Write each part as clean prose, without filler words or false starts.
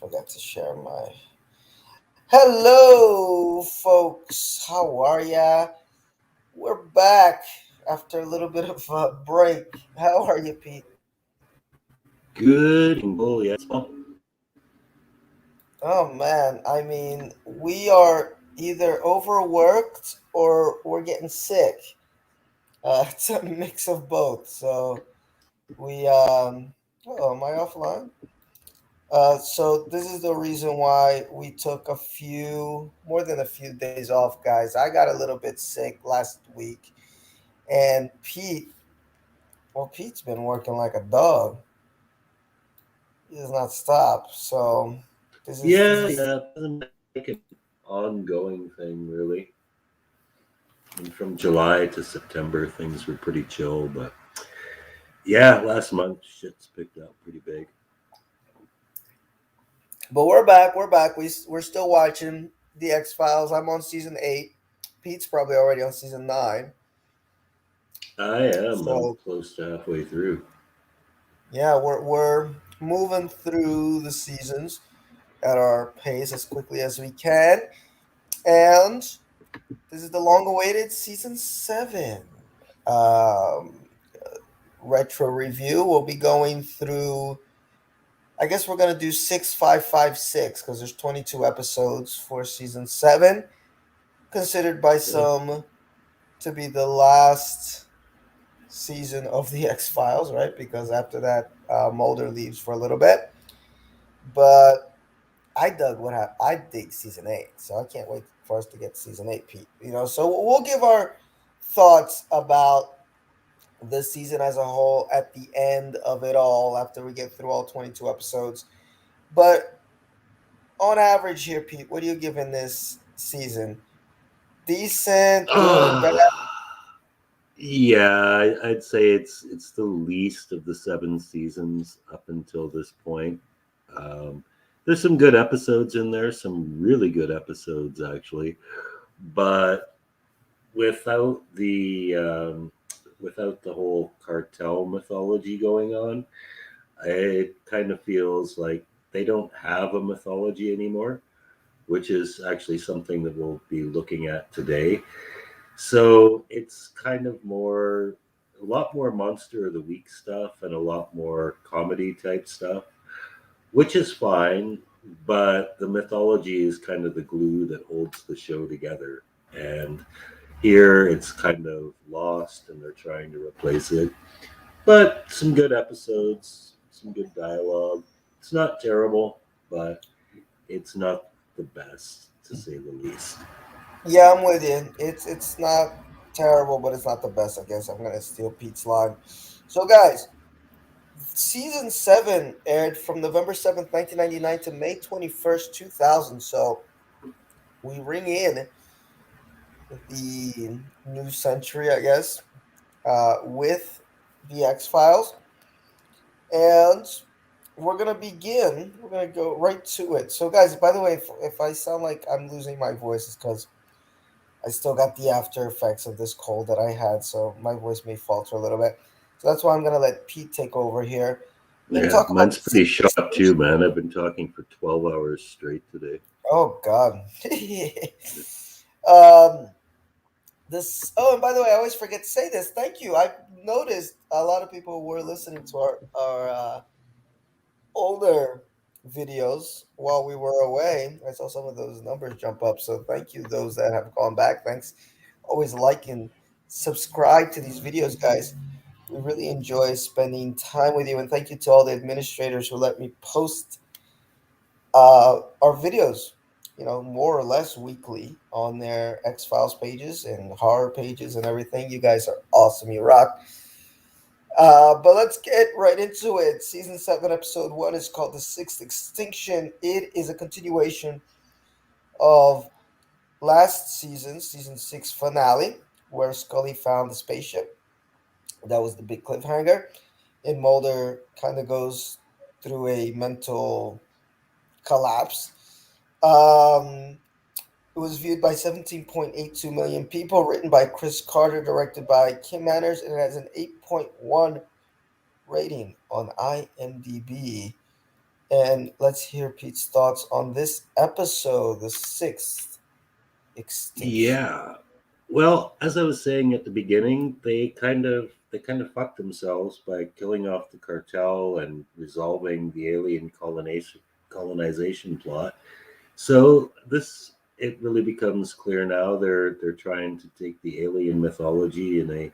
Forgot to share my. Hello, folks. How are ya? We're back after a little bit of a break. How are you, Pete? Good and bull, yes. Well, Oh man, I mean, we are either overworked or we're getting sick. It's a mix of both. So we oh, am I offline? So this is the reason why we took more than a few days off, guys. I got a little bit sick last week, and Pete's been working like a dog. He does not stop. So this is yeah. It hasn't been like an ongoing thing, really. And from July to September, things were pretty chill. But yeah, last month, shit's picked up pretty big. But we're back. We're back. We're still watching the X Files. I'm on season 8. Pete's probably already on season 9. I am. I'm So close to halfway through. yeah, we're moving through the seasons at our pace as quickly as we can. And this is the long-awaited season 7 um, retro review. We'll be going through. I guess we're gonna do 6556 because there's 22 episodes for season 7, considered by Yeah. some to be the last season of the X Files, right? Because after that, Mulder leaves for a little bit. But I dig season 8, so I can't wait for us to get season 8, Pete. So we'll give our thoughts about the season as a whole at the end of it all after we get through all 22 episodes. But on average here, Pete, what are you giving this season? Decent, good, bad? Yeah, I'd say it's the least of the 7 seasons up until this point. Um, there's some good episodes in there, some really good episodes actually, but without the whole cartel mythology going on, it kind of feels like they don't have a mythology anymore, which is actually something that we'll be looking at today. So it's kind of a lot more monster of the week stuff and a lot more comedy type stuff, which is fine. But the mythology is kind of the glue that holds the show together. And here it's kind of lost and they're trying to replace it. But some good episodes, some good dialogue. It's not terrible, but it's not the best, to say the least. Yeah, I'm with you. It's not terrible, but it's not the best. I guess I'm gonna steal Pete's line. So, guys, season 7 aired from November 7th, 1999 to May 21st, 2000. So we ring in the new century, I guess, with the X Files, and we're gonna begin. We're gonna go right to it. So, guys, by the way, if I sound like I'm losing my voice, it's because I still got the after effects of this cold that I had, so my voice may falter a little bit. So that's why I'm gonna let Pete take over here. We're gonna Yeah, talk about mine's the pretty Sixth shot too, Extinction. man. I've been talking for 12 hours straight today. Oh God. um, this. Oh, and by the way, I always forget to say this. Thank you. I noticed a lot of people were listening to our older videos while we were away. I saw some of those numbers jump up. So thank you, those that have gone back. Thanks. Always like and subscribe to these videos, guys. We really enjoy spending time with you, and thank you to all the administrators who let me post our videos, more or less weekly on their X Files pages and horror pages and everything. You guys are awesome. You rock. But let's get right into it. Season 7, episode 1 is called The Sixth Extinction. It is a continuation of last season 6 finale, where Scully found the spaceship. That was the big cliffhanger. And Mulder kind of goes through a mental collapse. Um, it was viewed by 17.82 million people, written by Chris Carter, directed by Kim Manners, and it has an 8.1 rating on IMDb. And let's hear Pete's thoughts on this episode, the sixth extinction. Yeah. Well, as I was saying at the beginning, they kind of fucked themselves by killing off the cartel and resolving the alien colonization plot. So this it really becomes clear now they're trying to take the alien mythology in a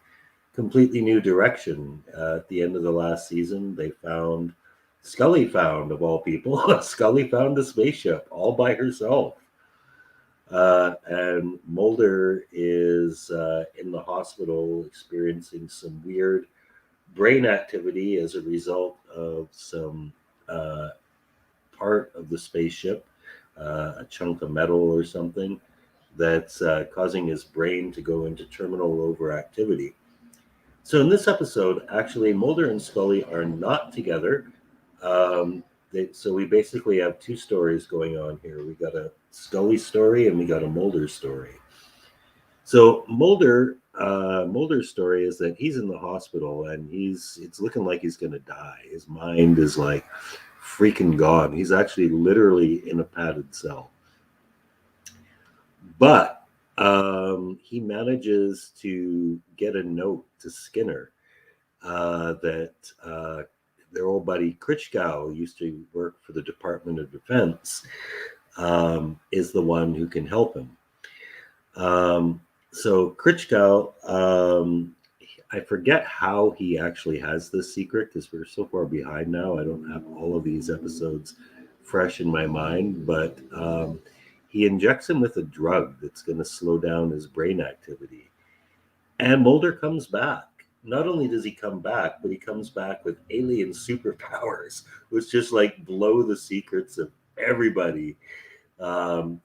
completely new direction. At the end of the last season, they found Scully found of all people. Scully found a spaceship all by herself. And Mulder is in the hospital experiencing some weird brain activity as a result of some uh, part of the spaceship, a chunk of metal or something, that's causing his brain to go into terminal overactivity. So in this episode, actually, Mulder and Scully are not together. So we basically have two stories going on here. We got a Scully story and we got a Mulder story. So Mulder's story is that he's in the hospital and it's looking like he's going to die. His mind is like freaking gone. He's actually literally in a padded cell. But he manages to get a note to Skinner that their old buddy Krichkow, who used to work for the Department of Defense, is the one who can help him. So Krichkow, I forget how he actually has this secret because we're so far behind now. I don't have all of these episodes fresh in my mind, but he injects him with a drug that's going to slow down his brain activity. And Mulder comes back. Not only does he come back, but he comes back with alien superpowers, which just like blow the secrets of everybody.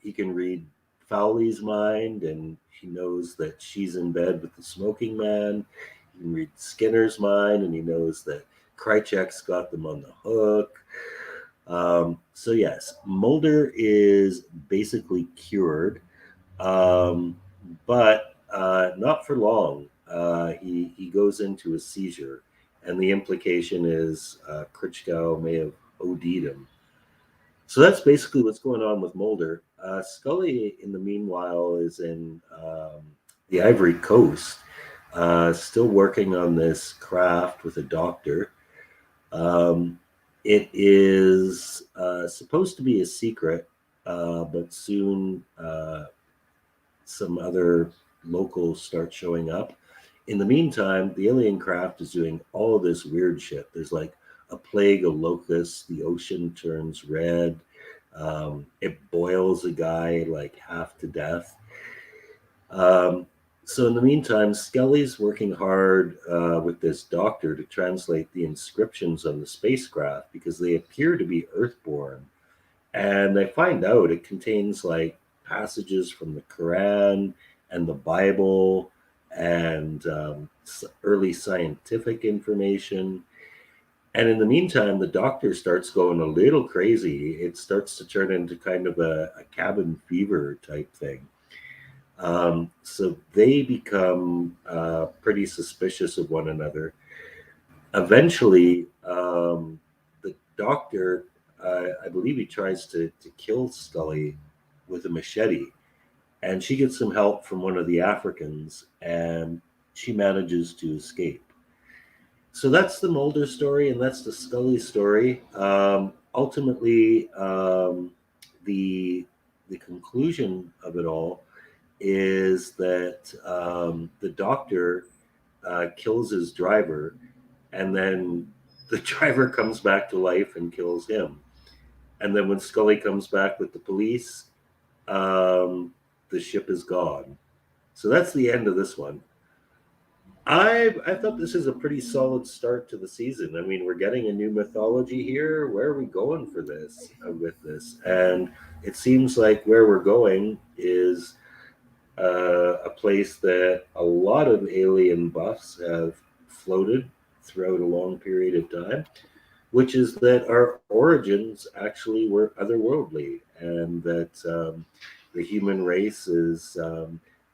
He can read Fowley's mind, and he knows that she's in bed with the smoking man. He can read Skinner's mind, and he knows that Krychek's got them on the hook. So yes, Mulder is basically cured, um, but not for long. He goes into a seizure, and the implication is Krichkow may have OD'd him. So that's basically what's going on with Mulder. Scully, in the meanwhile, is in the Ivory Coast, still working on this craft with a doctor. Um, it is supposed to be a secret, but soon some other locals start showing up. In the meantime, the alien craft is doing all of this weird shit. There's like a plague of locusts. The ocean turns red. It boils a guy like half to death. Um, so in the meantime, Skelly's working hard with this doctor to translate the inscriptions on the spacecraft because they appear to be Earthborn, and they find out it contains like passages from the Quran and the Bible and early scientific information. And in the meantime, the doctor starts going a little crazy. It starts to turn into kind of a cabin fever type thing. So they become pretty suspicious of one another. Eventually, the doctor, I believe he tries to kill Scully with a machete, and she gets some help from one of the Africans, and she manages to escape. So that's the Mulder story, and that's the Scully story. Ultimately, the the conclusion of it all is that the doctor kills his driver, and then the driver comes back to life and kills him. And then when Scully comes back with the police, um, the ship is gone. So that's the end of this one. I thought this is a pretty solid start to the season. I mean, we're getting a new mythology here. Where are we going for this with this? And it seems like where we're going is a place that a lot of alien buffs have floated throughout a long period of time, which is that our origins actually were otherworldly, and that the human race is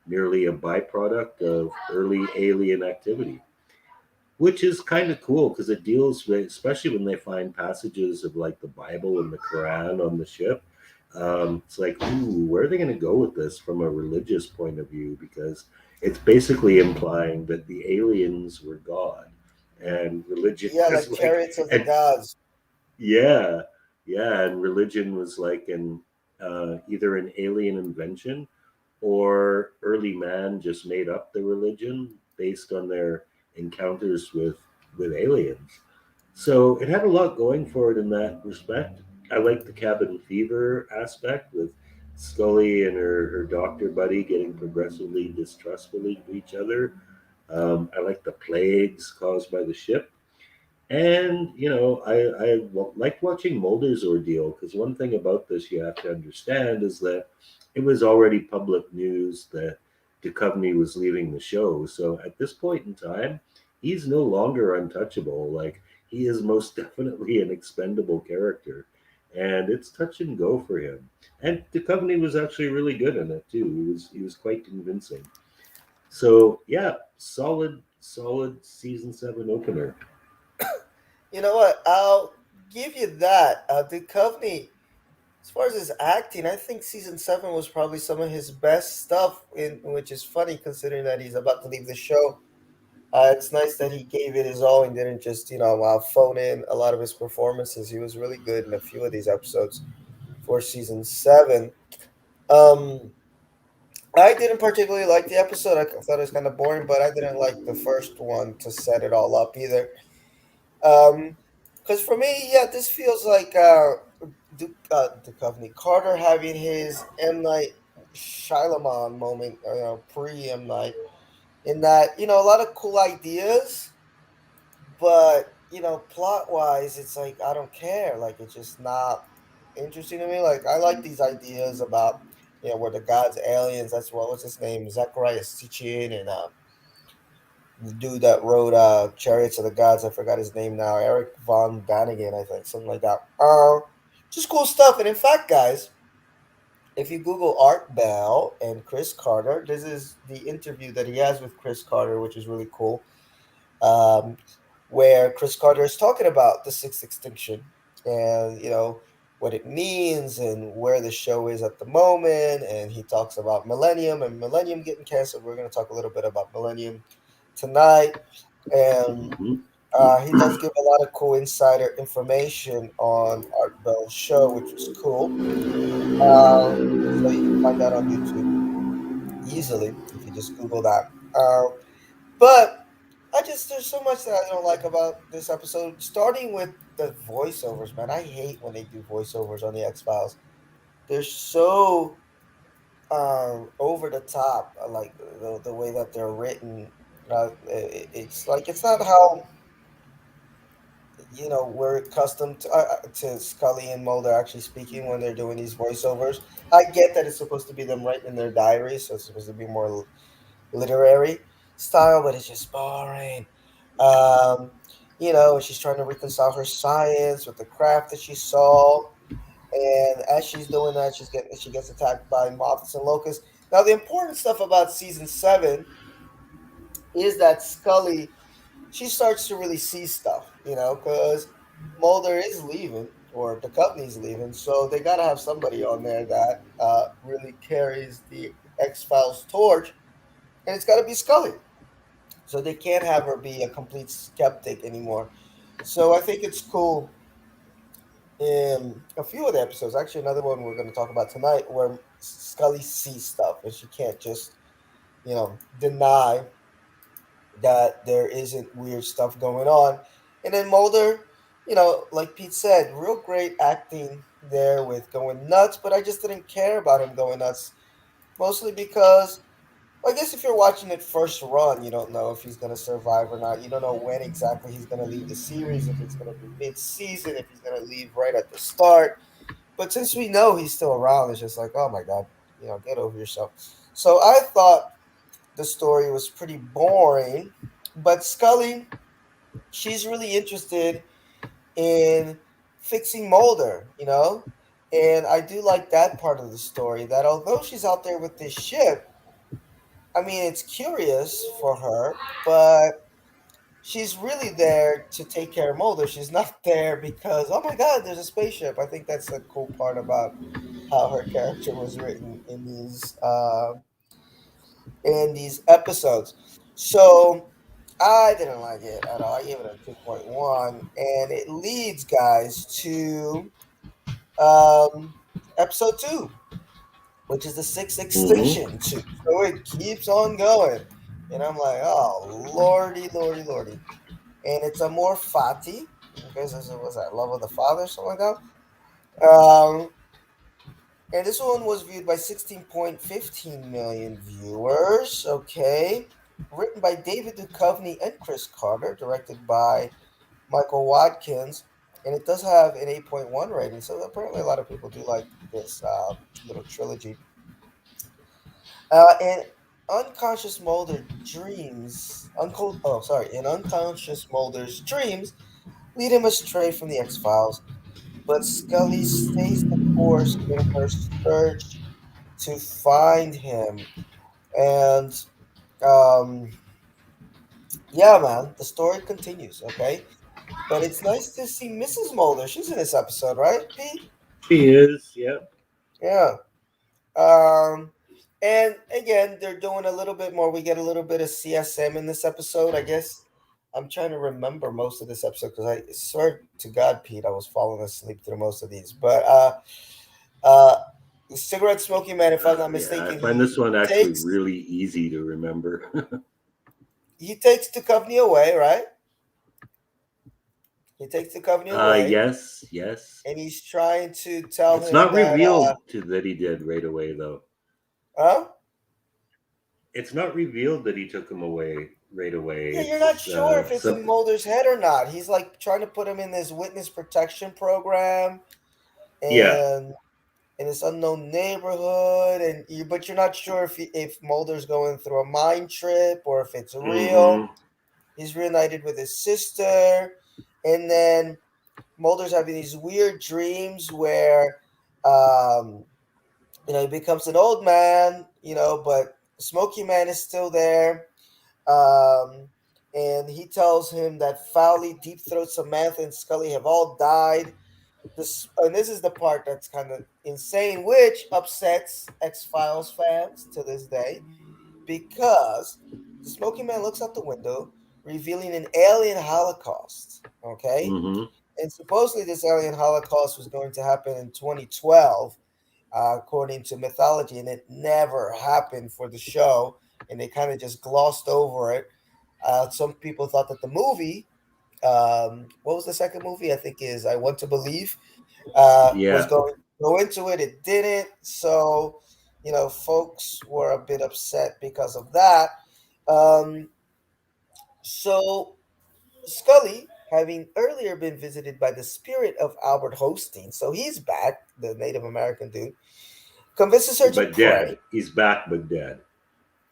merely a byproduct of early alien activity, which is kind of cool because it deals with, especially when they find passages of like the Bible and the Quran on the ship. It's like, ooh, where are they going to go with this from a religious point of view? Because it's basically implying that the aliens were God, and religion Yeah, was like like, chariots of the and gods. yeah, yeah, and religion was like an either an alien invention or early man just made up the religion based on their encounters with aliens. So it had a lot going for it in that respect. I like the cabin fever aspect with Scully and her doctor buddy getting progressively distrustfully to each other. I like the plagues caused by the ship. And, you know, like watching Mulder's ordeal because one thing about this you have to understand is that it was already public news that Duchovny was leaving the show. So at this point in time, he's no longer untouchable. Like, he is most definitely an expendable character. And it's touch and go for him. And Duchovny was actually really good in it too. He was quite convincing. So yeah, solid season 7 opener. You know what? I'll give you that. Duchovny, as far as his acting, I think season 7 was probably some of his best stuff, in which is funny considering that he's about to leave the show. It's nice that he gave it his all and didn't just, phone in a lot of his performances. He was really good in a few of these episodes for season 7. Um, I didn't particularly like the episode. I thought it was kind of boring, but I didn't like the first one to set it all up either. Um, because for me, yeah, this feels like Duchovny Carter having his M Night Shyamalan moment, pre M Night, in that a lot of cool ideas, but plot wise, it's like I don't care. Like it's just not interesting to me. Like I like these ideas about where the gods aliens. That's what's his name, Zechariah Sitchin, and the dude that wrote Chariots of the Gods. I forgot his name now. Eric von Daniken, I think, something like that. Just cool stuff. And in fact, guys, if you Google Art Bell and Chris Carter, this is the interview that he has with Chris Carter, which is really cool. Um, where Chris Carter is talking about the Sixth Extinction and what it means and where the show is at the moment, and he talks about Millennium and Millennium getting canceled. We're going to talk a little bit about Millennium tonight, and he does give a lot of cool insider information on Art Bell's show, which was cool. So you can find that on YouTube easily if you just Google that. But there's so much that I don't like about this episode. Starting with the voiceovers, man. I hate when they do voiceovers on the X Files. They're so over the top, like the way that they're written. It's like it's not how we're accustomed to Scully and Mulder actually speaking when they're doing these voiceovers. I get that it's supposed to be them writing in their diaries, so it's supposed to be more literary style, but it's just boring. Um, she's trying to reconcile her science with the craft that she saw, and as she's doing that, she gets attacked by moths and locusts. Now, the important stuff about season 7 is that Scully she starts to really see stuff, because Mulder is leaving or the company's leaving, so they got to have somebody on there that really carries the X Files torch, and it's got to be Scully. So they can't have her be a complete skeptic anymore. So I think it's cool in a few of the episodes. Actually, another one we're going to talk about tonight, where Scully sees stuff and she can't just, deny that there isn't weird stuff going on. And then Mulder, like Pete said, real great acting there with going nuts, but I just didn't care about him going nuts, mostly because I guess if you're watching it first run, you don't know if he's going to survive or not. You don't know when exactly he's going to leave the series, if it's going to be mid-season, if he's going to leave right at the start. But since we know he's still around, it's just like, oh my God, get over yourself. So I thought the story was pretty boring, but Scully, she's really interested in fixing Mulder, And I do like that part of the story, that although she's out there with this ship, I mean, it's curious for her, but she's really there to take care of Mulder. She's not there because, oh my God, there's a spaceship. I think that's the cool part about how her character was written in these episodes. So I didn't like it at all. I gave it a 2.1, and it leads guys to um, episode 2, which is the Sixth Mm-hmm. Extinction II. So it keeps on going. And I'm like, oh, lordy, lordy, lordy. And it's Amor Fati. Okay, so was that Love of the Father, something like that? And this one was viewed by 16.15 million viewers. Okay. Written by David Duchovny and Chris Carter, directed by Michael Watkins. And it does have an 8.1 rating. So apparently a lot of people do like this little trilogy. And unconscious Mulder dreams, in unconscious Mulder's dreams lead him astray from the X Files, but Scully stays the course in her search to find him. And um, yeah, man, the story continues. Okay, but it's nice to see Mrs. Mulder. She's in this episode, right, Pete? She is, yeah. Yeah. Um, and again, they're doing a little bit more. We get a little bit of CSM in this episode. I guess I'm trying to remember most of this episode because I swear to God, Pete, I was falling asleep through most of these. But uh, cigarette smoking man, if I'm not Yeah, I mistaken, find this one actually takes really easy to remember. he takes Duchovny away, right? He takes Duchovny away, Yes, yes. and he's trying to tell It's him not that, revealed to that he did right away, though. huh? It's not revealed that he took him away right away. Yeah, you're not It's sure if it's in something. Mulder's head or not. He's like trying to put him in this witness protection program Yeah. and in this unknown neighborhood, but you're not sure if Mulder's going through a mind trip or if it's real. Mm-hmm. He's reunited with his sister, and then Mulder's having these weird dreams where, um, he becomes an old man, but Smoky Man is still there. Um, and he tells him that Fowley, Deep Throat, Samantha, and Scully have all died. And this is the part that's kind of insane, which upsets X Files fans to this day, because the Smoky Man looks out the window, revealing an alien holocaust. Okay, Mm-hmm. and supposedly this alien holocaust was going to happen in 2012, according to mythology, and it never happened for the show, and they kind of just glossed over it. Some people thought that the movie, what was the second movie? I think is I Want to Believe, was Yeah. going to go into it. It didn't, so folks were a bit upset because of that. Um, so Scully, having earlier been visited by the spirit of Albert Hosteen, so he's back, the Native American dude, convinces her to But pray. dead. He's back, but dead.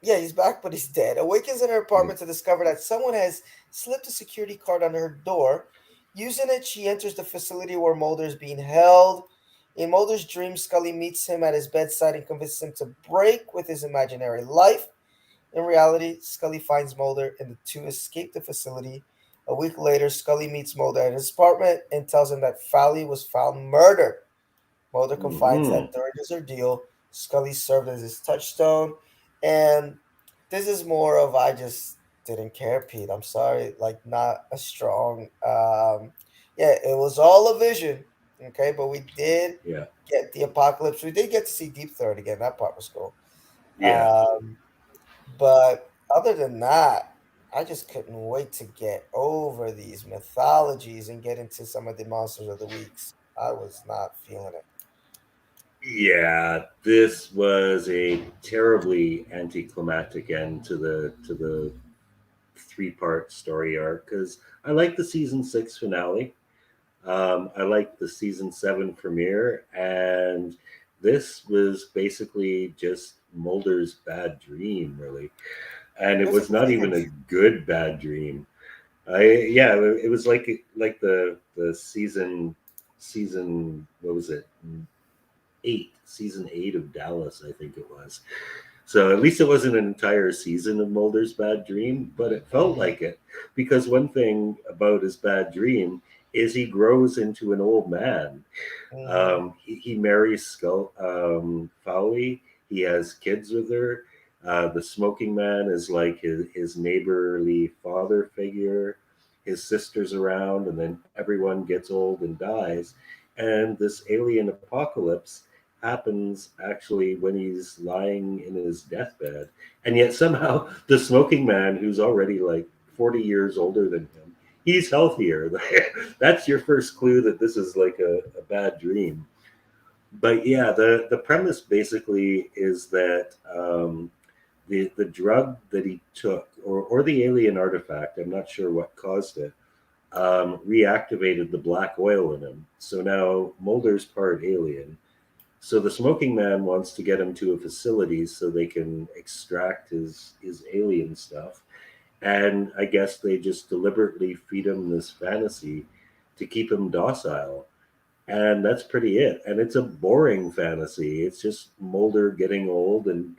Yeah, he's back, but he's dead. Awakens in her apartment to discover that someone has slipped a security card under her door. Using it, she enters the facility where Mulder is being held. In Mulder's dream, Scully meets him at his bedside and convinces him to break with his imaginary life. In reality, Scully finds Mulder and the two escape the facility. A week later, Scully meets Mulder at his apartment and tells him that Fowley was found murdered. Mulder confides Mm-hmm. that during his ordeal, Scully served as his touchstone. And this is more of I just didn't care, Pete. I'm sorry, like not a strong. Yeah, it was all a vision. Okay, but we did Yeah. get the apocalypse. We did get to see Deep Throat again. That part was cool. Yeah. Um, but other than that, I just couldn't wait to get over these mythologies and get into some of the monsters of the weeks. I was not feeling it. Yeah. This was a terribly anticlimactic end to the 3-part story arc because I like the season 6 finale. I like the season 7 premiere, and this was basically just Mulder's bad dream, really. And It it was a was not even a cleavage. good bad dream. Yeah, it was like the season what was it, 8, season 8 of Dallas, I think it was. So at least it wasn't an entire season of Mulder's bad dream, but it felt Mm-hmm. like it. Because one thing about his bad dream is he grows into an old man. Mm-hmm. He marries Fowley. He has kids with her. The smoking man is like his neighborly father figure. His sister's around, and then everyone gets old and dies. And this alien apocalypse happens actually when he's lying in his deathbed. And yet somehow the smoking man, who's already like 40 years older than him, he's healthier. That's your first clue that this is like a bad dream. But yeah, the premise basically is that the drug that he took, or the alien artifact, I'm not sure what caused it, reactivated the black oil in him. So now Mulder's part alien. So the smoking man wants to get him to a facility so they can extract his alien stuff. And I guess they just deliberately feed him this fantasy to keep him docile. And that's pretty it. And it's a boring fantasy. It's just Mulder getting old and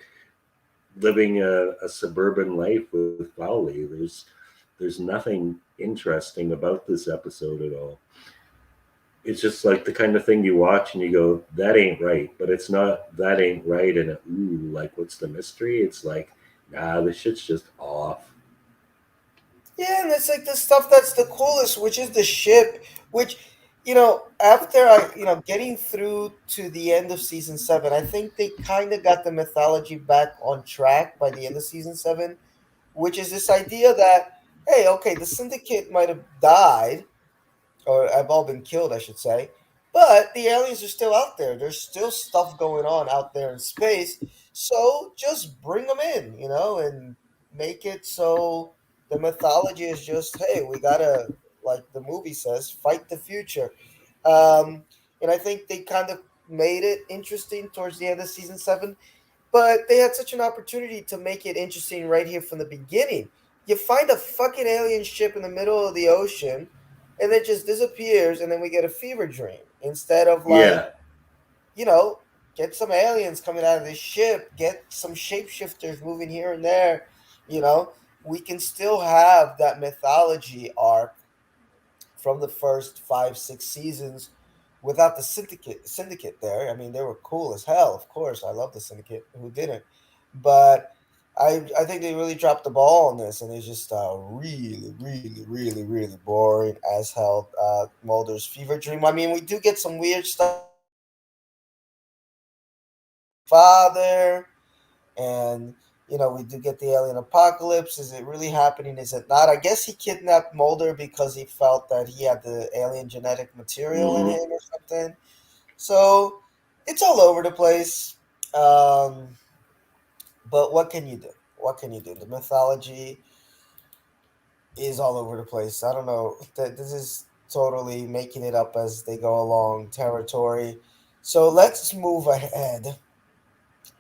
living a suburban life with Fowley. There's nothing interesting about this episode at all. It's just like the kind of thing you watch and you go, that ain't right. But it's not that ain't right and ooh, like what's the mystery? It's like, nah, this shit's just off. Yeah, and it's like the stuff that's the coolest, which is the ship, which, after getting through to the end of season seven, I think they kind of got the mythology back on track by the end of season seven, which is this idea that, hey, okay, the syndicate might have died, or have all been killed, I should say. But the aliens are still out there. There's still stuff going on out there in space. So just bring them in, and make it so the mythology is just, hey, we gotta, like the movie says, fight the future. Um, and I think they kind of made it interesting towards the end of season seven, but they had such an opportunity to make it interesting right here from the beginning. You find a fucking alien ship in the middle of the ocean, and it just disappears, and then we get a fever dream instead of Yeah. like, you know, get some aliens coming out of this ship, get some shapeshifters moving here and there. You know, we can still have that mythology arc from the first 5, 6 seasons without the syndicate there. I mean, they were cool as hell, of course. I love the syndicate. Who didn't? But I think they really dropped the ball on this, and it's just really, really, really, really boring as hell. Mulder's fever dream. I mean, we do get some weird stuff father, and we do get the alien apocalypse. Is it really happening? Is it not? I guess he kidnapped Mulder because he felt that he had the alien genetic material in Hmm. him or something. So it's all over the place. Um, but what can you do? What can you do? The mythology is all over the place. I don't know. This is totally making it up as they go along territory. So let's move ahead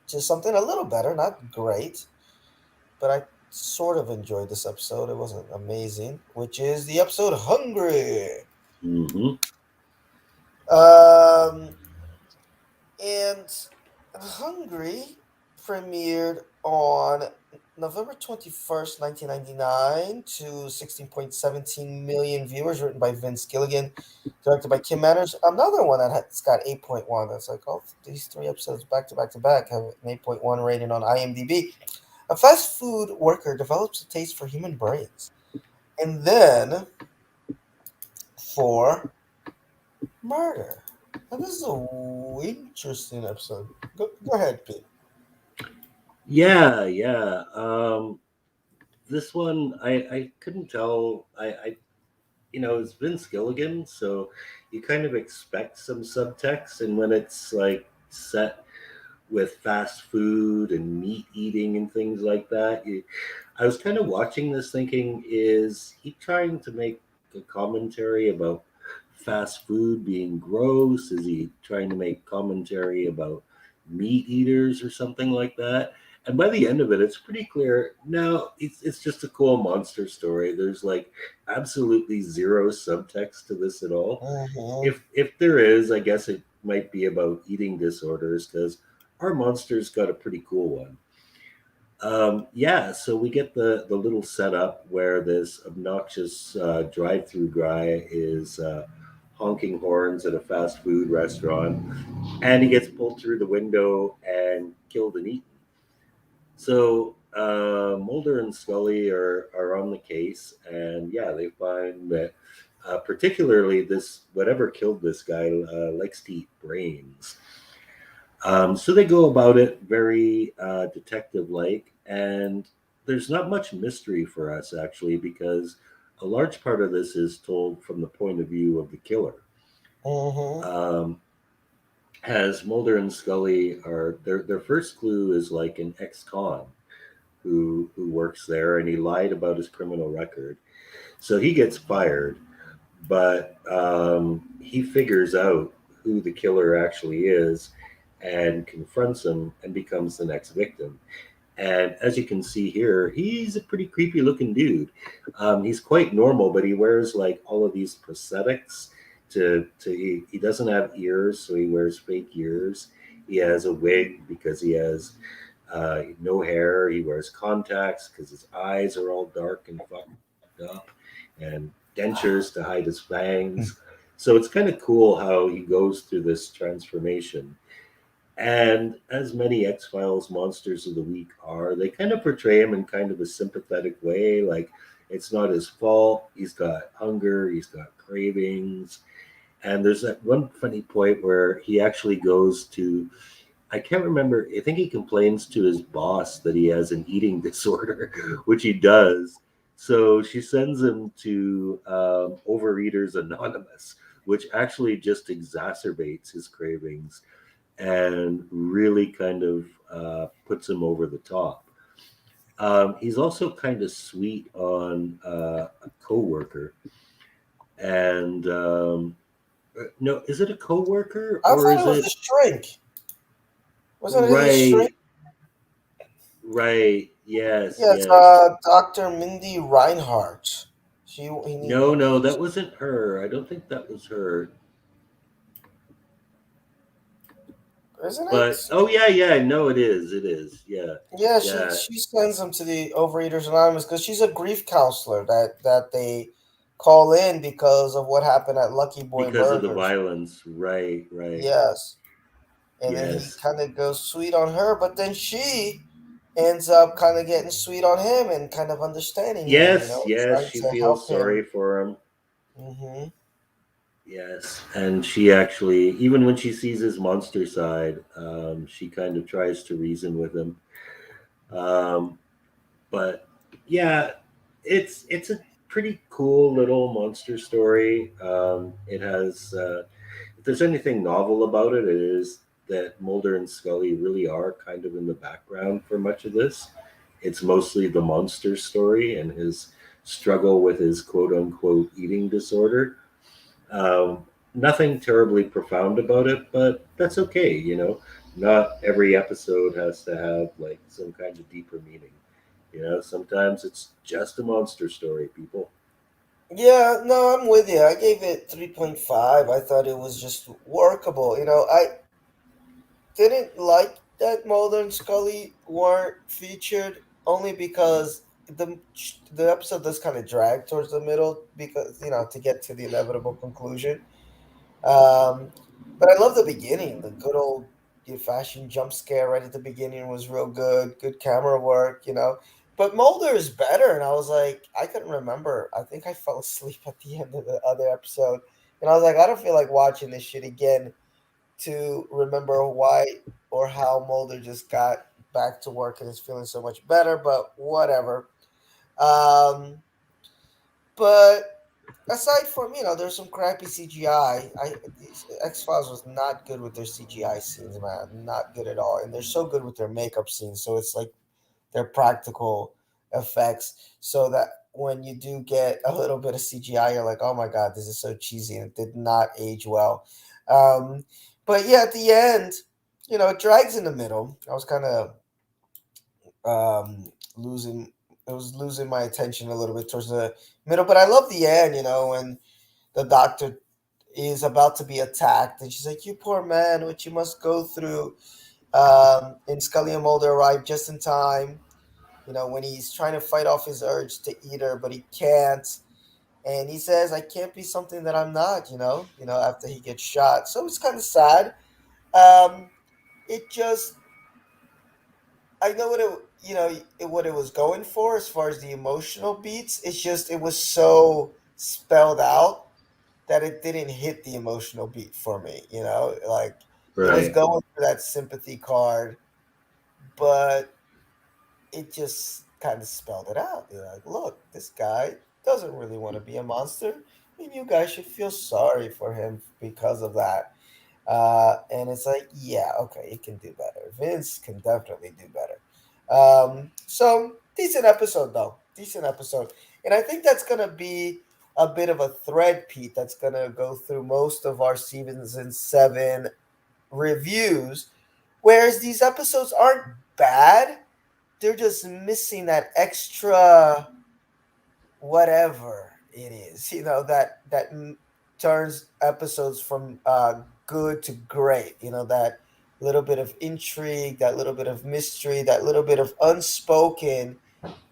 to something a little better, not great, but I sort of enjoyed this episode. It wasn't amazing, which is the episode Hungry. Hmm. Um, and Hungry premiered on November 21st, 1999 to 16.17 million viewers, written by Vince Gilligan, directed by Kim Manners. Another one that has got 8.1. That's like, oh, these three episodes back to back to back have an 8.1 rating on IMDb. A fast food worker develops a taste for human brains. And then for murder. Now, this is a interesting episode. Go ahead, Pete. Yeah, yeah. This one, I couldn't tell. It's Vince Gilligan, so you kind of expect some subtext. And when it's like set with fast food and meat eating and things like that, I was kind of watching this thinking, is he trying to make a commentary about fast food being gross? Is he trying to make commentary about meat eaters or something like that? And by the end of it, it's pretty clear. No, it's just a cool monster story. There's like absolutely zero subtext to this at all. Mm-hmm. If there is, I guess it might be about eating disorders because our monster's got a pretty cool one. Yeah, so we get the little setup where this obnoxious drive-through guy is honking horns at a fast food restaurant, and he gets pulled through the window and killed and eaten. So Mulder and Scully are on the case, and yeah, they find that particularly this whatever killed this guy likes to eat brains. So they go about it very detective like, and there's not much mystery for us actually because a large part of this is told from the point of view of the killer. Mm-hmm. Um, as Mulder and Scully are their first clue is like an ex-con who works there, and he lied about his criminal record, so he gets fired. But he figures out who the killer actually is and confronts him and becomes the next victim. And as you can see here, he's a pretty creepy looking dude. He's quite normal, but he wears like all of these prosthetics. He doesn't have ears, so he wears fake ears. He has a wig because he has no hair. He wears contacts because his eyes are all dark and fucked up, and dentures to hide his fangs. So it's kind of cool how he goes through this transformation. And as many X Files monsters of the week are, they kind of portray him in kind of a sympathetic way. Like it's not his fault. He's got hunger, he's got cravings. And there's that one funny point where he actually goes to, I can't remember, I think he complains to his boss that he has an eating disorder, which he does. So she sends him to Overeaters Anonymous, which actually just exacerbates his cravings and really kind of puts him over the top. He's also kind of sweet on a coworker, and no, is it a coworker I or thought it is was a it shrink. Wasn't it his shrink? right? Right? Yes, Yes, yes. Dr. Mindy Reinhardt. He need, No, no, that wasn't her. I don't think that was her. isn't But it? oh yeah, yeah. No, it is. It is. Yeah, Yeah, yeah. she sends him to the Overeaters Anonymous because she's a grief counselor that they call in because of what happened at Lucky Boy Because of the Burgers. violence. Right, right. Yes, and then he Yes. kind of goes sweet on her, but then she ends up kind of getting sweet on him and kind of understanding him, Yes, yes, trying she to help feels sorry him. for him. Hmm. Yes, and she actually, even when she sees his monster side, she kind of tries to reason with him. Um, but yeah, it's a pretty cool little monster story. It has, if there's anything novel about it, it is that Mulder and Scully really are kind of in the background for much of this. It's mostly the monster story and his struggle with his quote unquote eating disorder. Um, Nothing terribly profound about it, but that's okay. Not every episode has to have like some kind of deeper meaning. Sometimes it's just a monster story, people. Yeah, no, I'm with you. I gave it 3.5. I thought it was just workable. I didn't like that Mulder and Scully weren't featured only because the episode does kind of drag towards the middle because to get to the inevitable conclusion. Um, but I love the beginning. The good old fashioned jump scare right at the beginning was real good. Good camera work. But Mulder is better, and I was like, I couldn't remember. I think I fell asleep at the end of the other episode, and I was like, I don't feel like watching this shit again to remember why or how Mulder just got back to work and is feeling so much better. But whatever. Um, but aside from there's some crappy CGI. X Files was not good with their CGI scenes, man. Not good at all. And they're so good with their makeup scenes, so it's like their practical effects. So that when you do get a little bit of CGI, you're like, oh my god, this is so cheesy, and it did not age well. Um, but yeah, at the end, it drags in the middle. I was kind of losing. It was losing my attention a little bit towards the middle, but I love the end. When the doctor is about to be attacked, and she's like, "You poor man, what you must go through." And Scully and Mulder arrive just in time. when he's trying to fight off his urge to eat her, but he can't. And he says, "I can't be something that I'm not." After he gets shot, so it's kind of sad. Um, it just, I know what it was going for as far as the emotional beats. It's just it was so spelled out that it didn't hit the emotional beat for me. Like it was Right. going for that sympathy card, but it just kind of spelled it out. You're like, look, this guy doesn't really want to be a monster, and you guys should feel sorry for him because of that. And it's like, yeah, okay, he can do better. Vince can definitely do better. So decent episode though, decent episode, and I think that's gonna be a bit of a thread, Pete. That's gonna go through most of our season 7 reviews. Whereas these episodes aren't bad, they're just missing that extra whatever it is, that turns episodes from good to great. That little bit of intrigue, that little bit of mystery, that little bit of unspoken,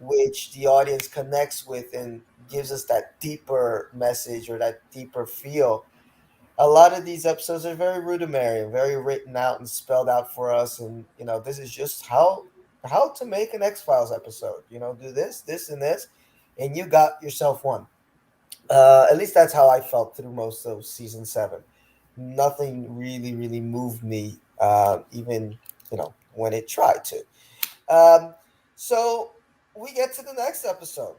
which the audience connects with and gives us that deeper message or that deeper feel. A lot of these episodes are very rudimentary and very written out and spelled out for us, and this is just how to make an X-Files episode. Do this, this, and this, and you got yourself one. At least that's how I felt through most of season 7. Nothing really really moved me, even when it tried to. So we get to the next episode,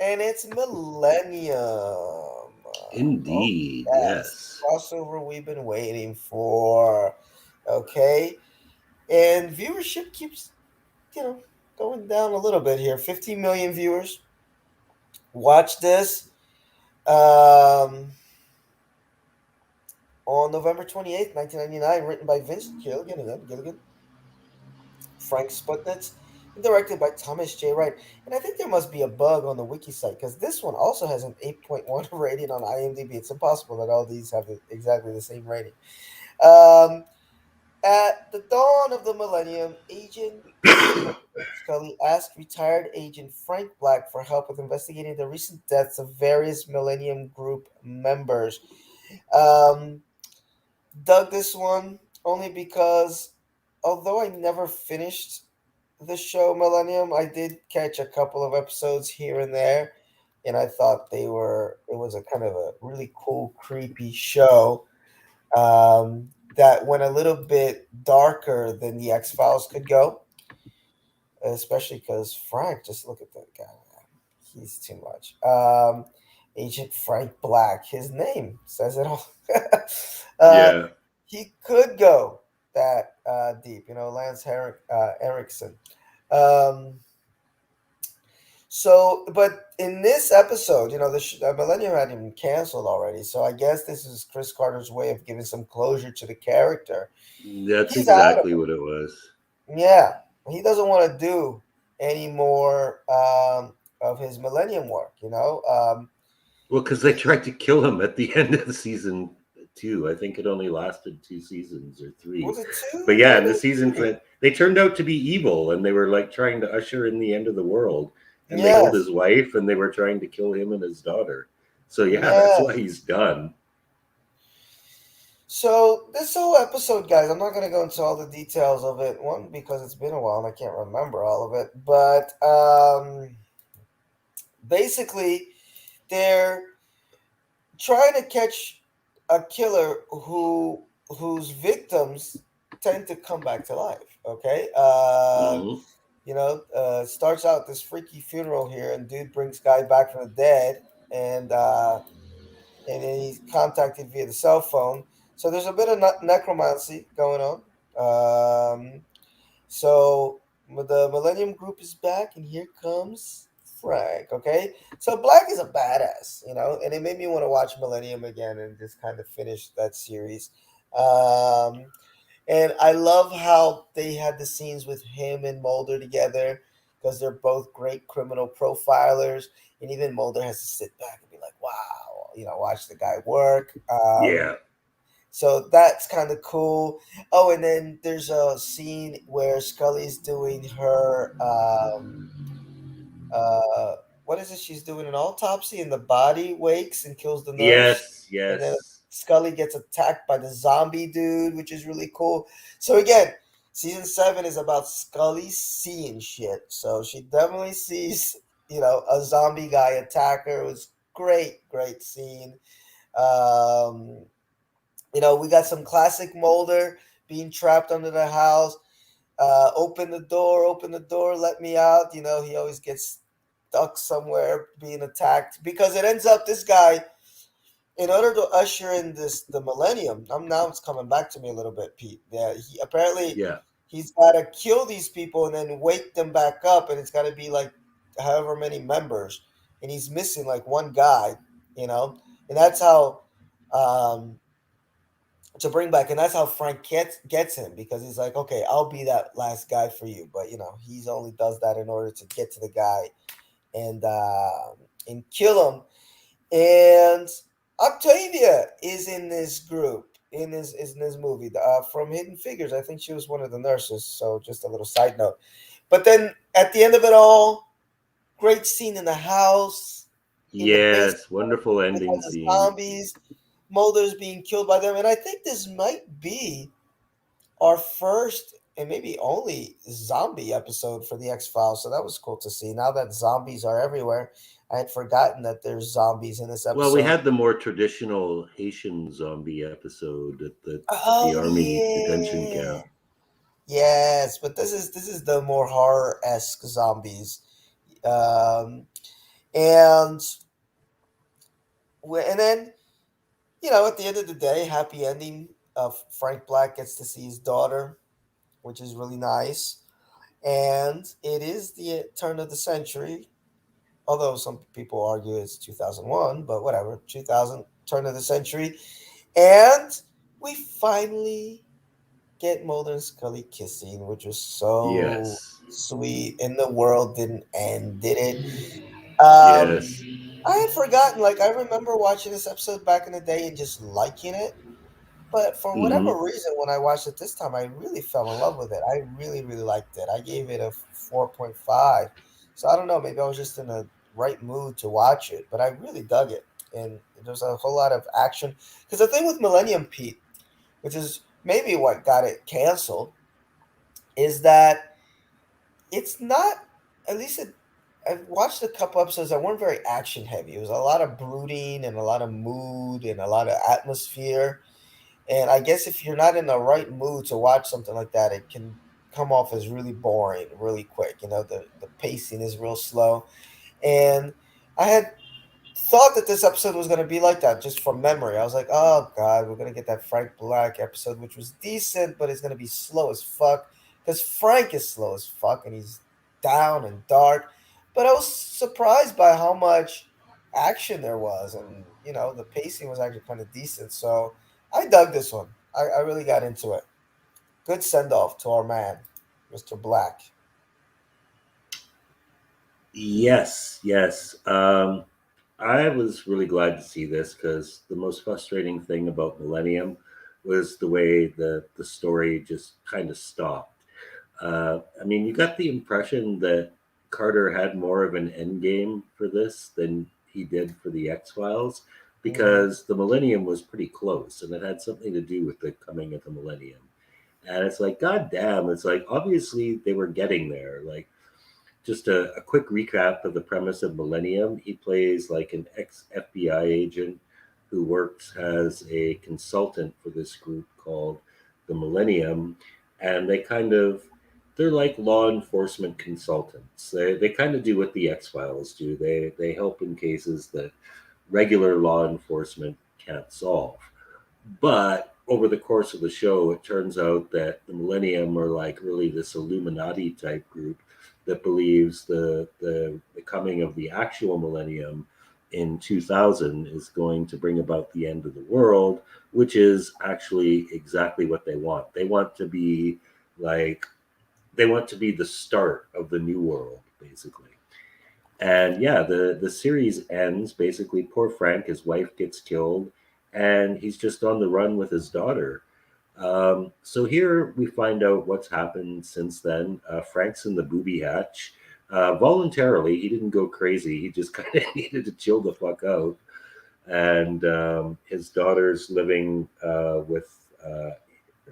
and it's Millennium. Oh, Indeed. yes, Yes. crossover we've been waiting for. Okay, and viewership keeps you know going down a little bit here. 15 million viewers watch this on November 28th, 1999. Written by Vince Gilligan, Frank Sputnitz, and directed by Thomas J. Wright. And I think there must be a bug on the wiki site because this one also has an 8.1 rating on IMDb. It's impossible that all these have exactly the same rating. Um, at the dawn of the millennium, Agent Scully asked retired Agent Frank Black for help with investigating the recent deaths of various Millennium Group members. Um, Dug this one only because, although I never finished the show Millennium, I did catch a couple of episodes here and there, and I thought it was a kind of a really cool, creepy show, that went a little bit darker than the X Files could go, especially because Frank, just look at that guy, man. He's too much. Agent Frank Black, his name says it all. uh, Yeah. he could go that deep, Lance Erickson. Um, but in this episode, the Millennium had been canceled already. So I guess this is Chris Carter's way of giving some closure to the character. That's He's out of exactly what it was. it. Yeah, he doesn't want to do any more of his Millennium work. Well, because they tried to kill him at the end of the season 2. I think it only lasted 2 seasons or three. Was it But two? yeah, No, in the there's season, three. they turned out to be evil, and they were like trying to usher in the end of the world. And they killed Yes, his wife, and they were trying to kill him and his daughter. So yeah, that's why yes. he's done. So this whole episode, guys, I'm not gonna go into all the details of it. One, because it's been a while and I can't remember all of it. But basically, they're trying to catch a killer whose victims tend to come back to life. Okay, Hmm. starts out this freaky funeral here, and dude brings guy back from the dead, and then he's contacted via the cell phone. So there's a bit of necromancy going on. Um, so the Millennium Group is back, and here comes Frank. Okay, so Black is a badass, and it made me want to watch Millennium again and just kind of finish that series. Um, and I love how they had the scenes with him and Mulder together because they're both great criminal profilers, and even Mulder has to sit back and be like, "Wow, watch the guy work." Yeah. So that's kind of cool. Oh, and then there's a scene where Scully's doing her uh what is it? She's doing an autopsy and the body wakes and kills the nurse. Yes, And then yes, Scully gets attacked by the zombie dude, which is really cool. So again, season 7 is about Scully seeing shit. So she definitely sees, a zombie guy attack her. It was great, great scene. Um, we got some classic Mulder being trapped under the house. Open the door, let me out. He always gets stuck somewhere being attacked because it ends up this guy, in order to usher in the millennium. Now it's coming back to me a little bit, Pete. Yeah, he apparently yeah, he's got to kill these people and then wake them back up, and it's got to be like however many members, and he's missing like one guy, you know, and that's how um, to bring back, and that's how Frank gets him because he's like, okay, I'll be that last guy for you, but he's only does that in order to get to the guy and kill him. And Octavia is in this group in this movie from Hidden Figures. I think she was one of the nurses. So just a little side note. But then at the end of it all, great scene in the house, in the basement yes. Wonderful with ending all the scene. zombies. Mulder's being killed by them, and I think this might be our first and maybe only zombie episode for the X Files. So that was cool to see. Now that zombies are everywhere, I had forgotten that there's zombies in this Well, we episode. had the more traditional Haitian zombie episode at the Oh army detention yeah, camp. yes, but this is the more horror esque zombies, um, and and then at the end of the day, happy ending. Frank Black gets to see his daughter, which is really nice. And it is the turn of the century, although some people argue it's 2001, but whatever, 2000, turn of the century. And we finally get Mulder and Scully kissing, which was so Yes, sweet. And the world didn't end, did it? yes. I had forgotten, like, I remember watching this episode back in the day and just liking it. But for Hmm. whatever reason, when I watched it this time, I really fell in love with it. I really, really liked it. I gave it a 4.5. So I don't know, maybe I was just in the right mood to watch it, but I really dug it. And there's a whole lot of action. Because the thing with Millennium Pete, which is maybe what got it canceled, is that it's not, at least I've watched a couple episodes that weren't very action heavy. It was a lot of brooding and a lot of mood and a lot of atmosphere. And I guess if you're not in the right mood to watch something like that, it can come off as really boring really quick. The pacing is real slow. And I had thought that this episode was going to be like that just from memory. I was like, oh God, we're going to get that Frank Black episode, which was decent, but it's going to be slow as fuck because Frank is slow as fuck and he's down and dark. But I was surprised by how much action there was, and the pacing was actually kind of decent. So I dug this one. I really got into it. Good send off to our man, Mr. Black. Yes, yes. I was really glad to see this because the most frustrating thing about Millennium was the way the story just kind of stopped. I mean, you got the impression that Carter had more of an end game for this than he did for the X Files Hmm. because the Millennium was pretty close and it had something to do with the coming of the Millennium. And it's like, God damn, it's like obviously they were getting there. Like, just a quick recap of the premise of Millennium. He plays like an ex FBI agent who works as a consultant for this group called the Millennium. And they're like law enforcement consultants. They kind of do what the X Files do. They help in cases that regular law enforcement can't solve. But over the course of the show, it turns out that the Millennium are like really this Illuminati type group that believes the coming of the actual Millennium in 2000 is going to bring about the end of the world, which is actually exactly what they want. Like, they want to be the start of the new world, basically. And yeah, the series ends basically. Poor Frank, his wife gets killed, and he's just on the run with his daughter. So here we find out what's happened since then. Frank's in the booby hatch. Voluntarily, he didn't go crazy. He just kind of needed to chill the fuck out. And his daughter's living with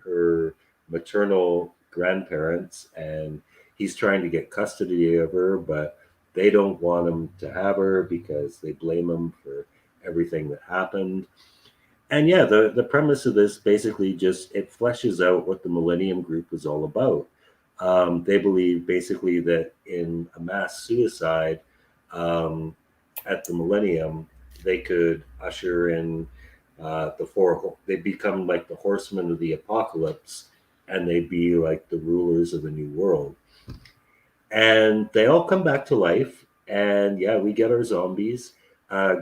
her maternal grandparents, and he's trying to get custody of her, but they don't want him to have her because they blame him for everything that happened. And yeah, the premise of this basically just it fleshes out what the Millennium Group is all about. They believe basically that in a mass suicide um, at the Millennium, they could usher in the four. They become like the horsemen of the apocalypse, and they'd be like the rulers of the new world. And they all come back to life. And yeah, we get our zombies.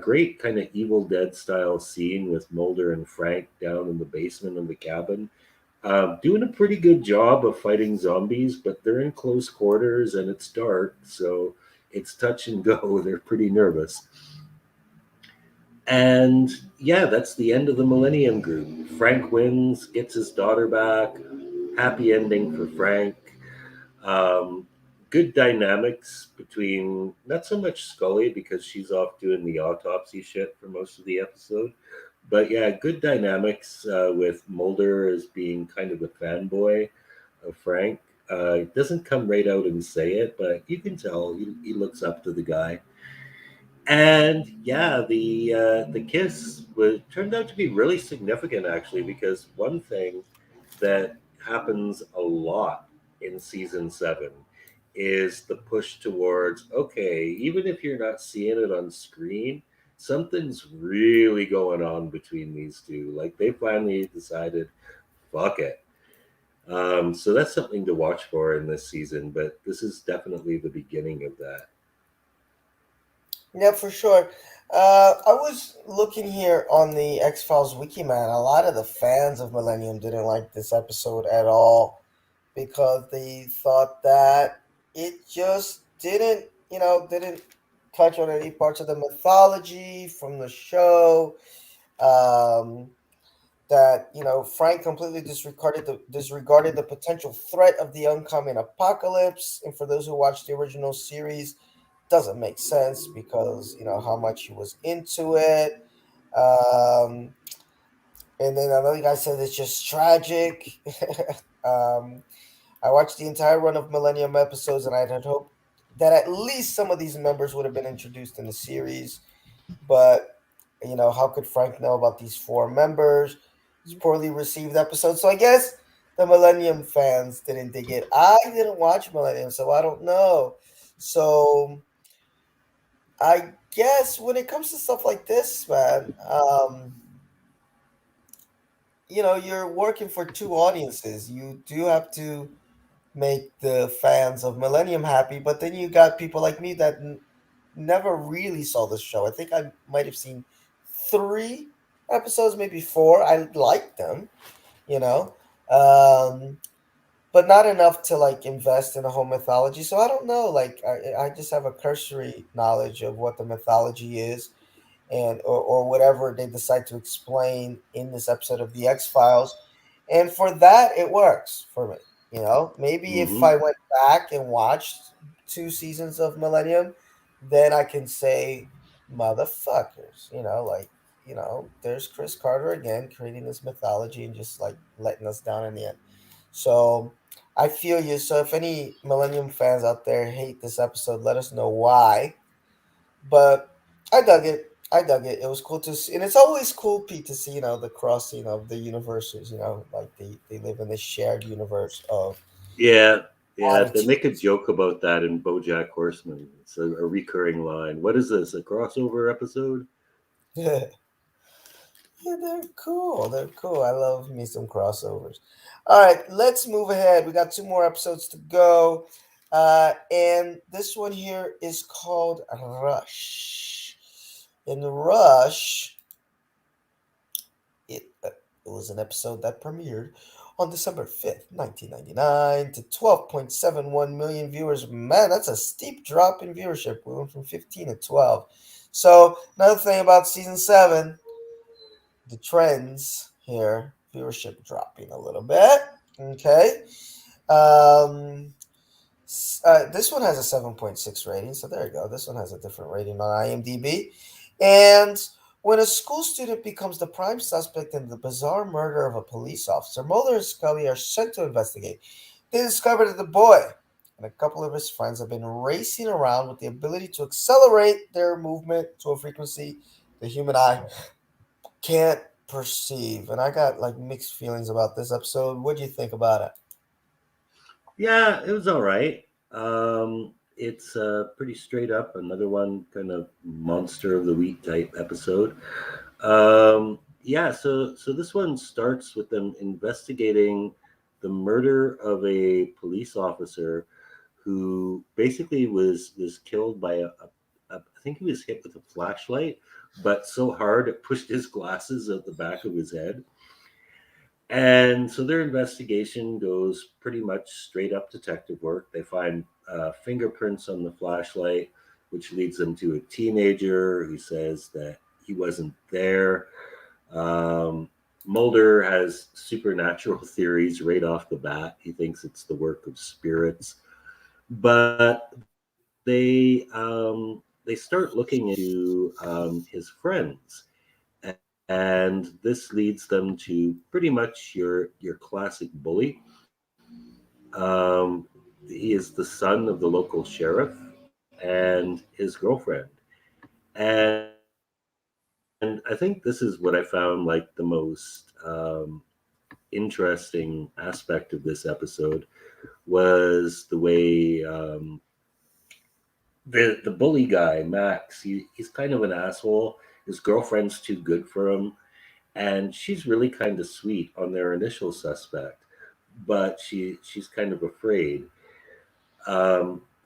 Great kind of Evil Dead style scene with Mulder and Frank down in the basement of the cabin. Doing a pretty good job of fighting zombies, but they're in close quarters and it's dark, so it's touch and go. They're pretty nervous. And yeah, that's the end of the Millennium Group. Frank wins, gets his daughter back. Happy ending for Frank. Um, Good dynamics between not so much Scully because she's off doing the autopsy shit for most of the episode, but yeah, good dynamics with Mulder as being kind of the fanboy of Frank. He doesn't come right out and say it, but you can tell he looks up to the guy. And yeah, the kiss was turned out to be really significant actually because one thing that happens a lot in season 7 is the push towards okay, even if you're not seeing it on screen, something's really going on between these two. Like they finally decided, fuck it. So that's something to watch for in this season, but this is definitely the beginning of that. Yeah, for sure. I was looking here on the X Files wiki, man. A lot of the fans of Millennium didn't like this episode at all because they thought that it just didn't touch on any parts of the mythology from the show. Um, that Frank completely disregarded the potential threat of the oncoming apocalypse, and for those who watched the original series, doesn't make sense because how much he was into it. Um, and then another guy said it's just tragic. um, I watched the entire run of Millennium episodes, and I had hoped that at least some of these members would have been introduced in the series. But how could Frank know about these four members? It's poorly received episode. So I guess the Millennium fans didn't dig it. I didn't watch Millennium, so I don't know. So I guess when it comes to stuff like this, man, you're working for two audiences. You do have to make the fans of Millennium happy, but then you got people like me that never really saw this show. I think I might have seen 3 episodes, maybe 4. I liked them, you know, um, but not enough to like invest in a whole mythology. So I don't know. Like I just have a cursory knowledge of what the mythology is, and or whatever they decide to explain in this episode of the X Files. And for that, it works for me. Maybe if Hmm. I went back and watched 2 seasons of Millennium, then I can say, motherfuckers, there's Chris Carter again creating this mythology and just like letting us down in the end. So I feel you. So if any Millennium fans out there hate this episode, let us know why. But I dug it. I dug it. It was cool to see, and it's always cool, Pete, to see the crossing of the universes. Like they live in this shared universe of Yeah, yeah. They make a attitudes. joke about that in BoJack Horseman. It's a recurring line. What is this? A crossover episode? Yeah, they're cool. They're cool. I love me some crossovers. All right, let's move ahead. We got 2 more episodes to go, and this one here is called Rush. In Rush, It, uh, it was an episode that premiered on December 5th, 1999 to 12.71 million viewers. Man, that's a steep drop in viewership. We went from 15 to 12. So, another thing about season 7, the trends here. Viewership dropping a little bit. Okay. Um, this one has a 7.6 rating, so there you go. This one has a different rating on IMDb. And when a school student becomes the prime suspect in the bizarre murder of a police officer, Mulder and Scully are sent to investigate. They discover that the boy and a couple of his friends have been racing around with the ability to accelerate their movement to a frequency the human eye can't perceive. And I got like mixed feelings about this episode. What do you think about it? Yeah, it was all right. It's pretty straight up. Another one, kind of monster of the week type episode. Yeah, so this one starts with them investigating the murder of a police officer who basically was killed by I think he was hit with a flashlight, but so hard it pushed his glasses out the back of his head. And so their investigation goes pretty much straight up detective work. They find fingerprints on the flashlight, which leads them to a teenager who says that he wasn't there. Um, Mulder has supernatural theories right off the bat. He thinks it's the work of spirits, but they start looking into his friends, and this leads them to pretty much your classic bully. Um, he is the son of the local sheriff and his girlfriend. And I think this is what I found like the most interesting aspect of this episode was the way the bully guy Max. He's kind of an asshole. His girlfriend's too good for him, and she's really kind of sweet on their initial suspect, but she's kind of afraid.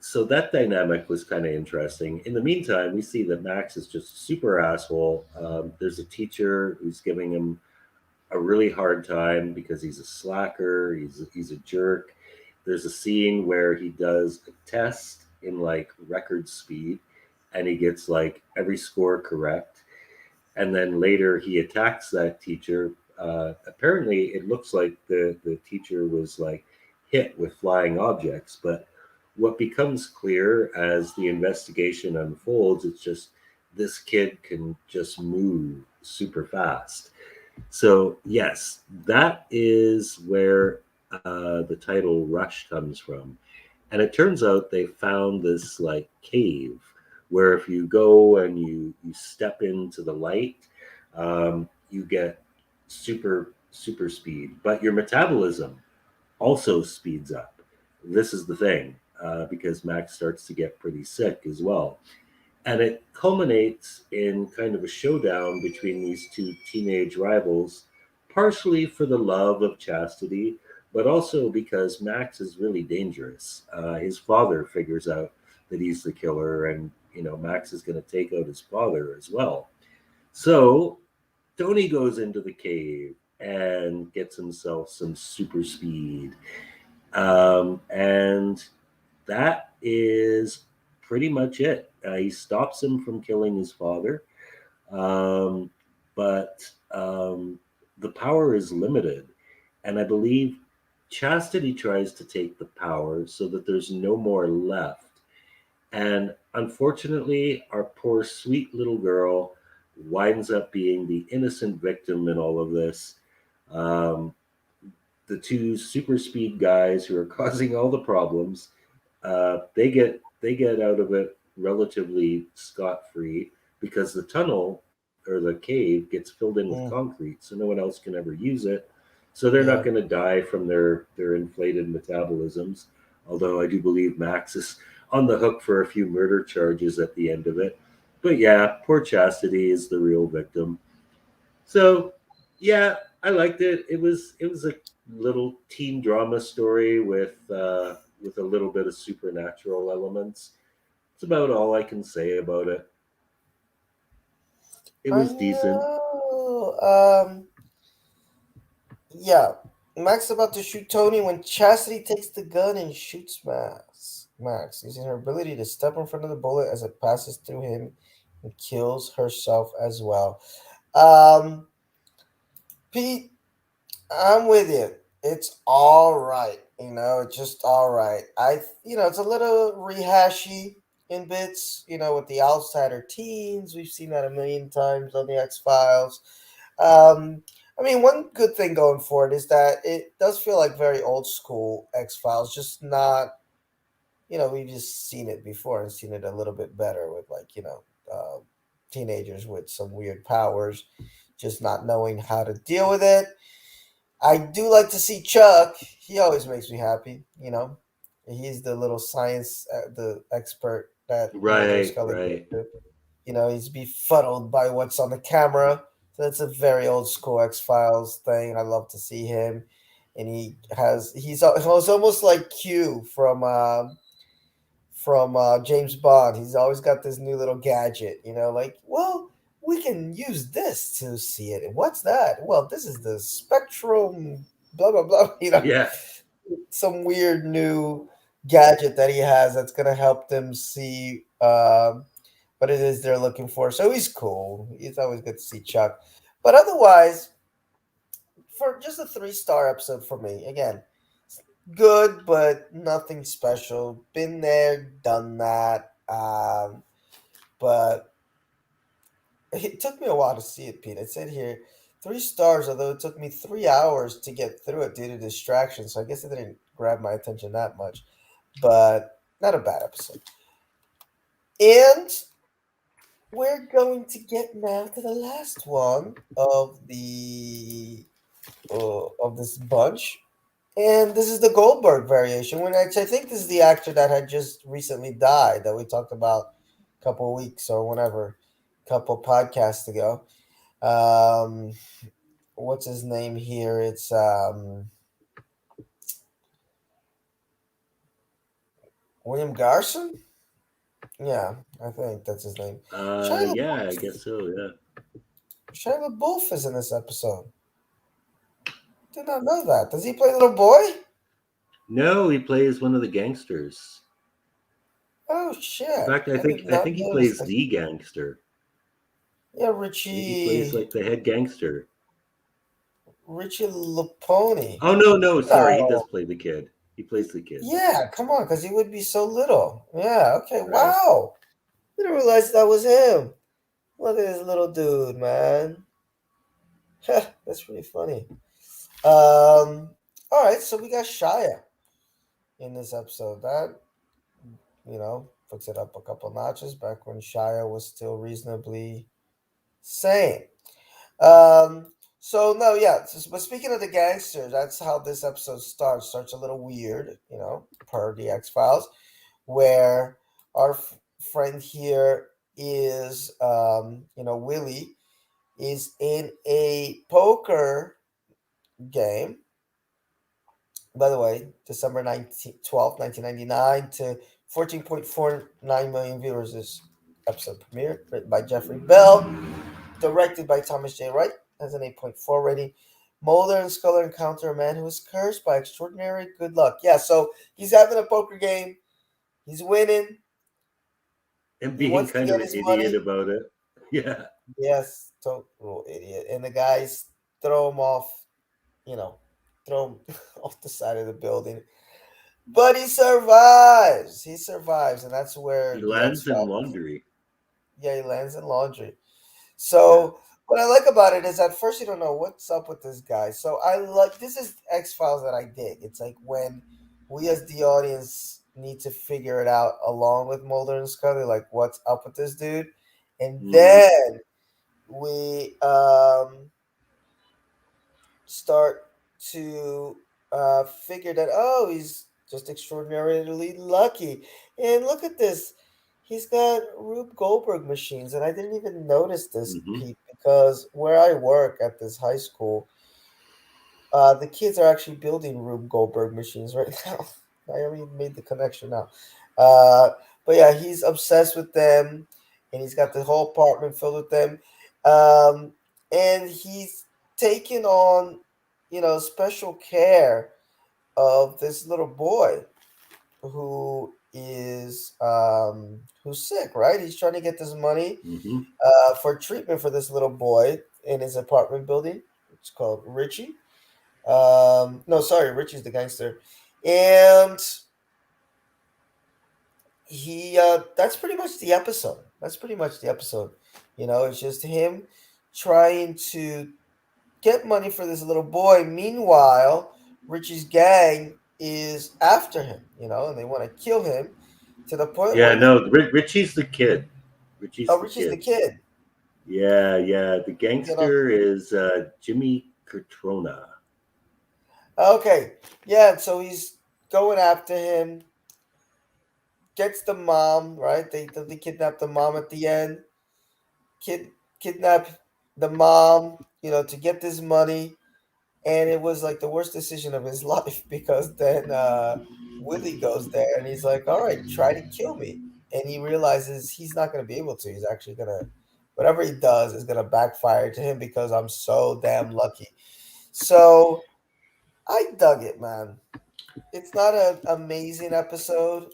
So that dynamic was kind of interesting. In the meantime, we see that Max is just super asshole. There's a teacher who's giving him a really hard time because he's a slacker. He's a jerk. There's a scene where he does a test in like record speed, and he gets like every score correct. And then later he attacks that teacher. Apparently, it looks like the teacher was like hit with flying objects, but what becomes clear as the investigation unfolds, it's just this kid can just move super fast. So yes, that is where the title Rush comes from. And it turns out they found this like cave where if you go and you step into the light, you get super speed, but your metabolism also speeds up. This is the thing, because Max starts to get pretty sick as well. And it culminates in kind of a showdown between these two teenage rivals, partially for the love of chastity, but also because Max is really dangerous. His father figures out that he's the killer, and Max is going to take out his father as well. So Tony goes into the cave and gets himself some super speed, and that is pretty much it. He stops him from killing his father, um, but the power is limited. And I believe Chastity tries to take the power so that there's no more left. And unfortunately, our poor sweet little girl winds up being the innocent victim in all of this. Um, the two super speed guys who are causing all the problems, they get out of it relatively scot free because the tunnel or the cave gets filled in with Mm, concrete, so no one else can ever use it. So they're not yeah. going to die from their inflated metabolisms. Although I do believe Max is on the hook for a few murder charges at the end of it. But yeah, poor Chastity is the real victim. So yeah, I liked it. It was a little teen drama story with a little bit of supernatural elements. It's about all I can say about it. It I was decent. know. Yeah. Max about to shoot Tony when Chastity takes the gun and shoots Max. Max, using her ability to step in front of the bullet as it passes through him and kills herself as well. Um, Pete, I'm with you. It's all right. It's just all right. It's a little rehashy in bits, with the outsider teens. We've seen that a million times on the X Files. Um, I mean, one good thing going for it is that it does feel like very old school X Files, just not, we've just seen it before and seen it a little bit better with, like, teenagers with some weird powers, just not knowing how to deal with it. I do like to see Chuck. He always makes me happy. He's the little science, the expert that Mulder and Right, Scully go right. to. He's befuddled by what's on the camera. So that's a very old school X Files thing. I love to see him, and he's almost like Q from James Bond. He's always got this new little gadget. Like, well, we can use this to see it. And what's that? Well, this is the spectrum. Blah blah blah. Yeah. Some weird new gadget that he has that's gonna help them see what it is they're looking for. So he's cool. It's always good to see Chuck. But otherwise, for just a 3-star episode for me, again, good, but nothing special. Been there, done that. But it took me a while to see it, Pete. It said here 3 stars, although it took me 3 hours to get through it due to distraction. So I guess it didn't grab my attention that much. But not a bad episode. And we're going to get now to the last one of this bunch. And this is the Goldberg variation. I think this is the actor that had just recently died that we talked about a couple of weeks or whenever, couple podcasts ago. Um, what's his name here? It's William Garson. Yeah, I think that's his name. Shia Yeah, I LaBeouf. guess so. Yeah. Shia LaBeouf is in this episode. Did not know that. Does he play little boy? No, he plays one of the gangsters. Oh In shit! fact, I I did think I not think he notice plays that. the gangster. Yeah, I think he plays Richie like the head gangster. Richie Lapone. Oh no, no, sorry, he does No. play the kid. He plays the kid. Yeah, come on, because he would be so little. Yeah, okay, Right. wow. Didn't realize that was him. Look at this little dude, man. That's pretty funny. All right, so we got Shia in this episode. That, puts it up a couple notches back when Shia was still reasonably sane. Um, so no, yeah. But speaking of the gangsters, that's how this episode starts. Starts a little weird, per the X Files, where our friend here is, Willie is in a poker game. By the way, December 12th, 1999 to 14.49 million viewers. This episode premiered, written by Jeffrey Bell, directed by Thomas J. Wright, has an 8.4 rating. Mulder and Scully encounter a man who is cursed by extraordinary good luck. Yeah, so he's having a poker game. He's winning. And He being wants to kind of get an his idiot money. about it. Yeah. Yes, total idiot. And the guys throw him off, you know, throw him off the side of the building. But he survives. He survives, and that's He where the X lands in Files. laundry. Yeah, he lands in laundry. Yeah. So what I like about it is at first you don't know what's up with this guy. So I like this is X Files that I dig. It's like when we as the audience need to figure it out along with Mulder and Scully, like what's up with this dude, and Hmm. then we start to figure that, oh, he's just extraordinarily lucky. And look at this. He's got Rube Goldberg machines, and I didn't even notice this, Hmm. Pete, because where I work at this high school, the kids are actually building Rube Goldberg machines right now. I only made the connection now. Uh, but yeah, he's obsessed with them, and he's got the whole apartment filled with them. And he's taken on, special care of this little boy who's sick, right? He's trying to get this money Hmm. for treatment for this little boy in his apartment building. It's called Richie. No, sorry, Richie's the gangster, and he that's pretty much the episode. That's pretty much the episode. It's just him trying to get money for this little boy. Meanwhile, Richie's gang is after him, and they want to kill him to the point Yeah, where they. no, Richie's the kid. Richie's Oh, the Richie's the kid. kid. Yeah, yeah. The You know. gangster is Jimmy Catrona. Okay, yeah. So he's going after him. Gets the mom right. They kidnap the mom at the end. Kid kidnap the mom. To get this money, and it was like the worst decision of his life because then Willie goes there and he's like, "All right, try to kill me," and he realizes he's not going to be able to. He's actually gonna, whatever he does is gonna backfire to him because I'm so damn lucky. So I dug it, man. It's not an amazing episode,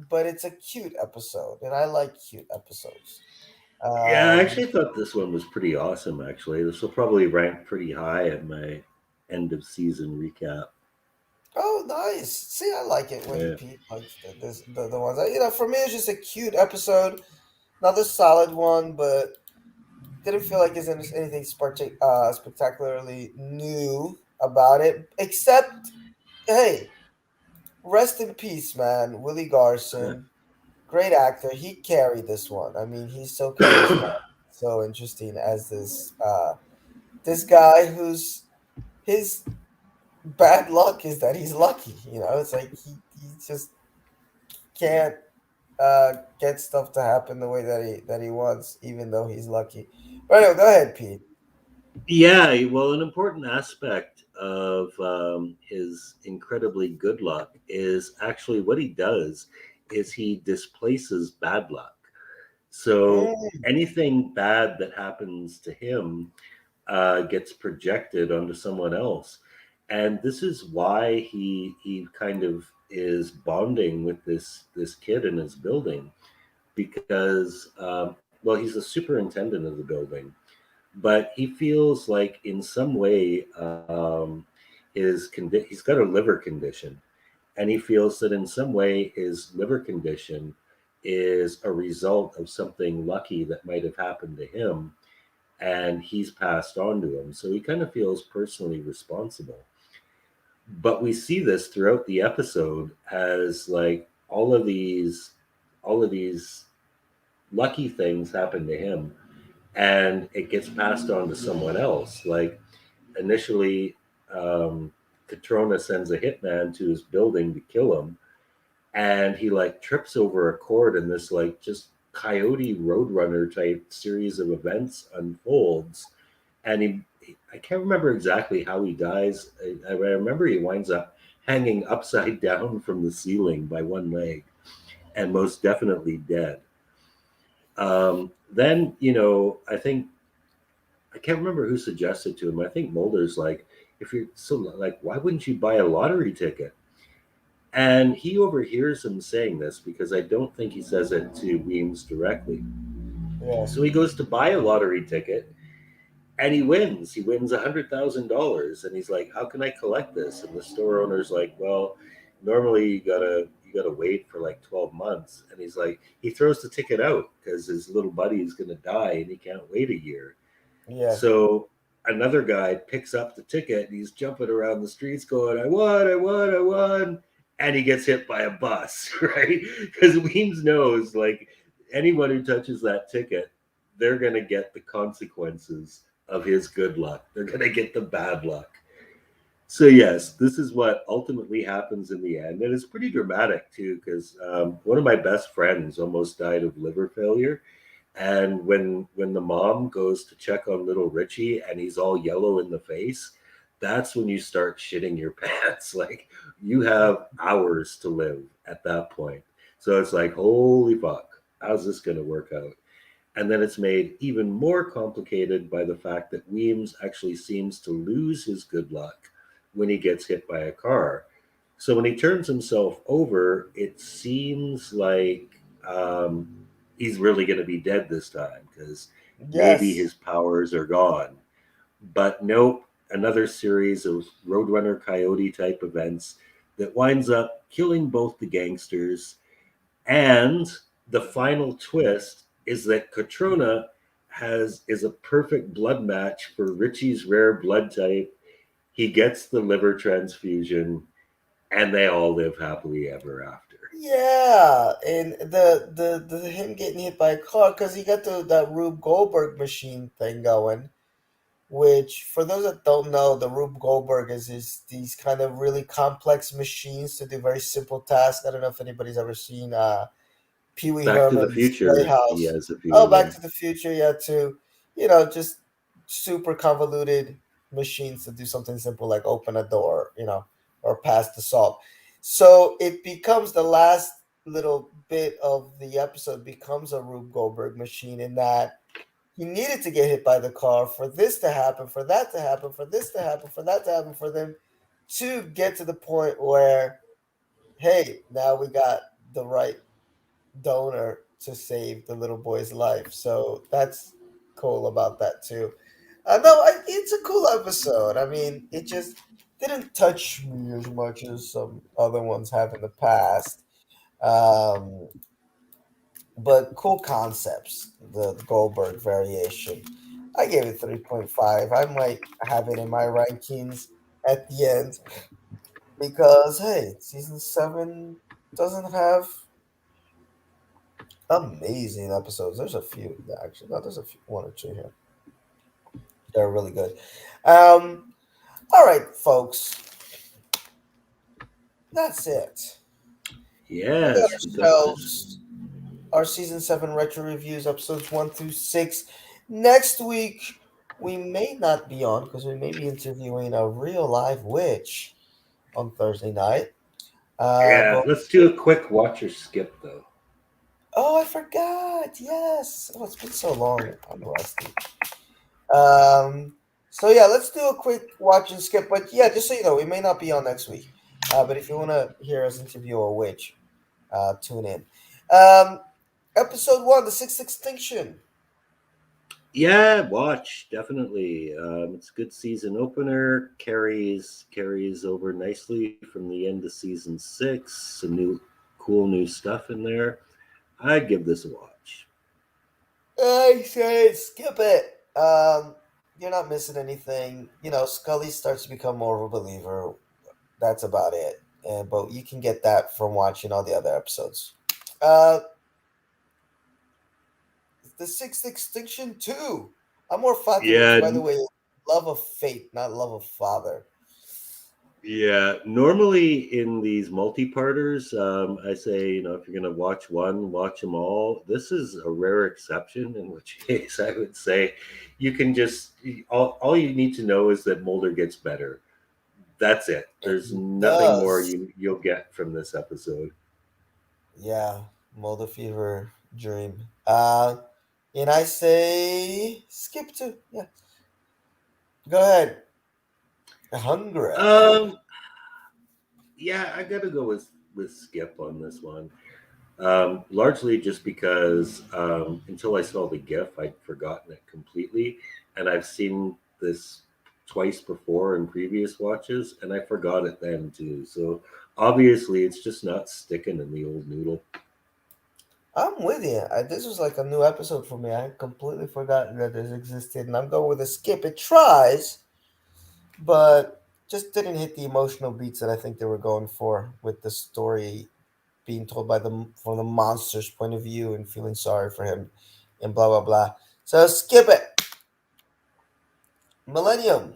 but it's a cute episode, and I like cute episodes. Yeah, I Um, actually thought this one was pretty awesome. Actually, this will probably rank pretty high at my end of season recap. oh, nice. See, I like it when Yeah, Pete likes the ones. For me, it's just a cute episode. Another solid one, but didn't feel like there's anything spectacularly new about it. Except, hey, rest in peace, man. Willie Garson, great actor. He carried this one. I mean, he's so charismatic, so interesting as this guy who's his bad luck is that he's lucky. It's like he just can't get stuff to happen the way that he wants, even though he's lucky. But anyway, go ahead, Pete. yeah. Well, an important aspect of his incredibly good luck is actually what he does is he displaces bad luck. So Mm, anything bad that happens to him gets projected onto someone else, and this is why he kind of is bonding with this kid in his building because well, he's the superintendent of the building, but he feels like in some way he's got a liver condition, and he feels that in some way his liver condition is a result of something lucky that might have happened to him, and he's passed on to him. So he kind of feels personally responsible. But we see this throughout the episode as like all of these lucky things happen to him, and it gets passed on to someone else. Like initially, Catrona sends a hitman to his building to kill him, and he like trips over a cord, and this like just coyote roadrunner type series of events unfolds, and I can't remember exactly how he dies. I remember he winds up hanging upside down from the ceiling by one leg, and most definitely dead. Then I think I can't remember who suggested to him. I think Mulder's like, if you're so like, why wouldn't you buy a lottery ticket? And he overhears him saying this because I don't think he says it to Weems directly. yeah, So he goes to buy a lottery ticket, and he wins. He wins $100,000, and he's like, "How can I collect this?" And the store owner's like, "Well, normally you gotta wait for like 12 months." And he's like, he throws the ticket out because his little buddy is gonna die, and he can't wait a year. yeah, So another guy picks up the ticket and he's jumping around the streets going, "I won, I won, I won." And he gets hit by a bus, right? Because Weems knows like anyone who touches that ticket, they're going to get the consequences of his good luck. They're going to get the bad luck. So, yes, this is what ultimately happens in the end. And it's pretty dramatic, too, because one of my best friends almost died of liver failure, and when the mom goes to check on little Richie and he's all yellow in the face, that's when you start shitting your pants. Like you have hours to live at that point. So it's like, holy fuck, how's this going to work out? And then it's made even more complicated by the fact that Weems actually seems to lose his good luck when he gets hit by a car. So when he turns himself over, it seems like um, he's really going to be dead this time because maybe yes, his powers are gone. But nope, another series of Roadrunner Coyote type events that winds up killing both the gangsters. And the final twist is that Katrona is a perfect blood match for Richie's rare blood type. He gets the liver transfusion, and they all live happily ever after. Yeah, and the him getting hit by a car because he got that Rube Goldberg machine thing going. Which, for those that don't know, the Rube Goldberg is these kind of really complex machines to do very simple tasks. I don't know if anybody's ever seen Pee Wee Back to the Herman's Future, he Playhouse. has a few Oh, of Back them. to the Future, yeah, too. Just super convoluted machines to do something simple like open a door, or pass the salt. So it becomes the last little bit of the episode becomes a Rube Goldberg machine in that he needed to get hit by the car for this to happen, for that to happen, for this to happen, for that to happen, for them to get to the point where, hey, now we got the right donor to save the little boy's life. So that's cool about that too. No, it's a cool episode. I mean, it just didn't touch me as much as some other ones have in the past. Um, but cool concepts. The Goldberg variation. I gave it 3.5. I might have it in my rankings at the end because hey, season 7 doesn't have amazing episodes. There's a few actually. No, there's a few, one or two here. They're really good. All right, folks, that's it. We got Yes, we got this. ourselves our season 7 retro reviews, episodes 1 through 6. Next week, we may not be on because we may be interviewing a real live witch on Thursday night. Yeah, But let's do a quick watch or skip though. oh, I forgot. Yes. Oh, it's been so long. I'm rusty. Um, so yeah, let's do a quick watch and skip. But yeah, just so you know, we may not be on next week. But if you want to hear us interview a witch, tune in. Um, episode 1, the Sixth Extinction. Yeah, watch definitely. It's a good season opener. Carries over nicely from the end of season 6. Some cool new stuff in there. I'd give this a watch. I say skip it. You're not missing anything. Scully starts to become more of a believer. That's about it. But you can get that from watching all the other episodes. Uh, the Sixth Extinction II. Amor Fati, which Yeah, by the way, is love of fate, not love of father. yeah. Normally in these multi-parters, I say if you're gonna watch one, watch them all. This is a rare exception, in which case I would say you can just all you need to know is that Mulder gets better. That's it. And There's he nothing more does. you'll get from this episode. Yeah, Mulder Fever Dream. And I say skip to. Yeah, go ahead. Hungry. Um, yeah, I gotta go with Skip on this one. Largely just because until I saw the GIF, I'd forgotten it completely, and I've seen this twice before in previous watches, and I forgot it then too. So obviously, it's just not sticking in the old noodle. I'm with you. This was like a new episode for me. I had completely forgotten that this existed, and I'm going with a skip. It tries, but just didn't hit the emotional beats that I think they were going for with the story being told from the monster's point of view and feeling sorry for him, and blah blah blah. So skip it. Millennium.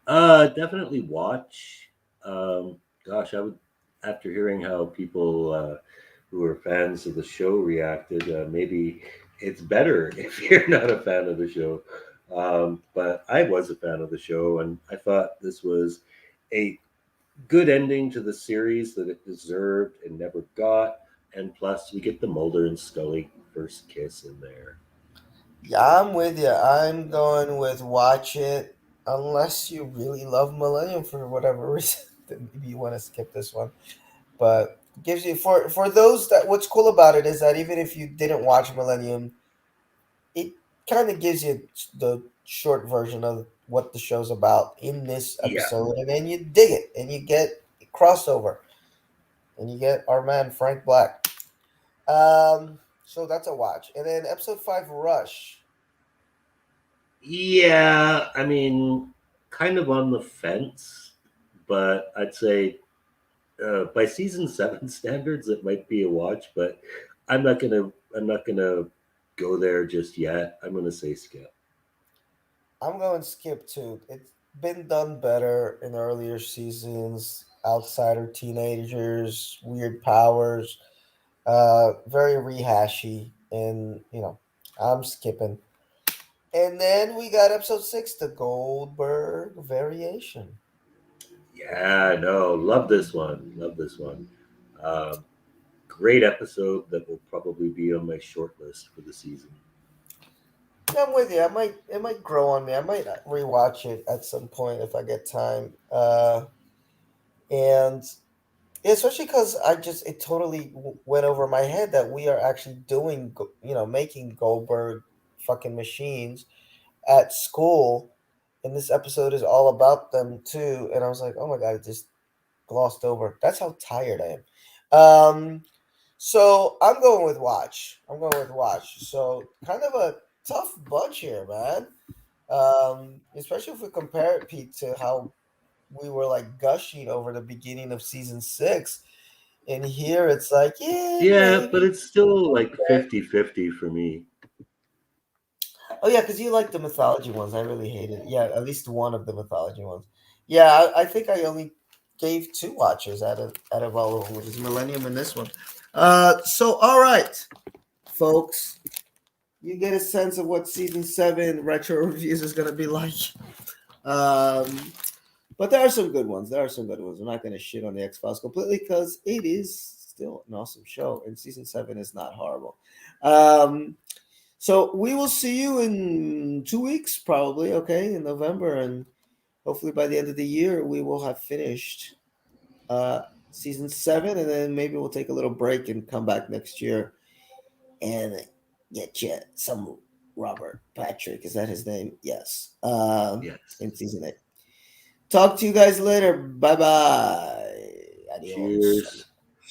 Definitely watch. Gosh, I would after hearing how people who are fans of the show reacted, maybe it's better if you're not a fan of the show. But I was a fan of the show, and I thought this was a good ending to the series that it deserved and never got. And plus, we get the Mulder and Scully first kiss in there. Yeah, I'm with you. I'm going with watch it unless you really love Millennium for whatever reason. Then maybe you want to skip this one. But gives you for those that what's cool about it is that even if you didn't watch Millennium, it kind of gives you the short version of what the show's about in this Yeah. episode, and then you dig it, and you get crossover, and you get our man Frank Black. So that's a watch, and then episode 5, Rush. Yeah, I mean, kind of on the fence, but I'd say by season seven standards, it might be a watch. But I'm not gonna go there just yet. I'm gonna say skip. I'm going skip too. It's been done better in earlier seasons. Outsider teenagers, weird powers, very rehashy, and I'm skipping. And then we got episode 6, the Goldberg Variation. Yeah, no, love this one. Love this one. Um, Great episode that will probably be on my short list for the season. Yeah, I'm with you. It might grow on me. I might rewatch it at some point if I get time. And especially because it totally went over my head that we are actually doing, making Goldberg fucking machines at school, and this episode is all about them too. And I was like, oh my god, it just glossed over. That's how tired I am. So I'm going with watch. I'm going with watch. So kind of a tough bunch here, man. Especially if we compare it, Pete, to how we were like gushing over the beginning of season 6. And here it's like, yeah, Yeah, but maybe. it's still like 50-50 for me. Oh yeah, because you like the mythology ones. I really hated it. Yeah, at least one of the mythology ones. Yeah, I think I only gave 2 watches out of all of them, which is Millennium and this one. So all right, folks, you get a sense of what season 7 retro reviews is gonna be like. Um, but there are some good ones. There are some good ones. We're not gonna shit on the X Files completely because it is still an awesome show, and season 7 is not horrible. Um, so we will see you in 2 weeks, probably. Okay, in November, and hopefully by the end of the year we will have finished uh, season 7, and then maybe we'll take a little break and come back next year and get you some Robert Patrick. Is that his name? Yes. Yes. In season 8. Talk to you guys later. Bye bye. Adios. Cheers.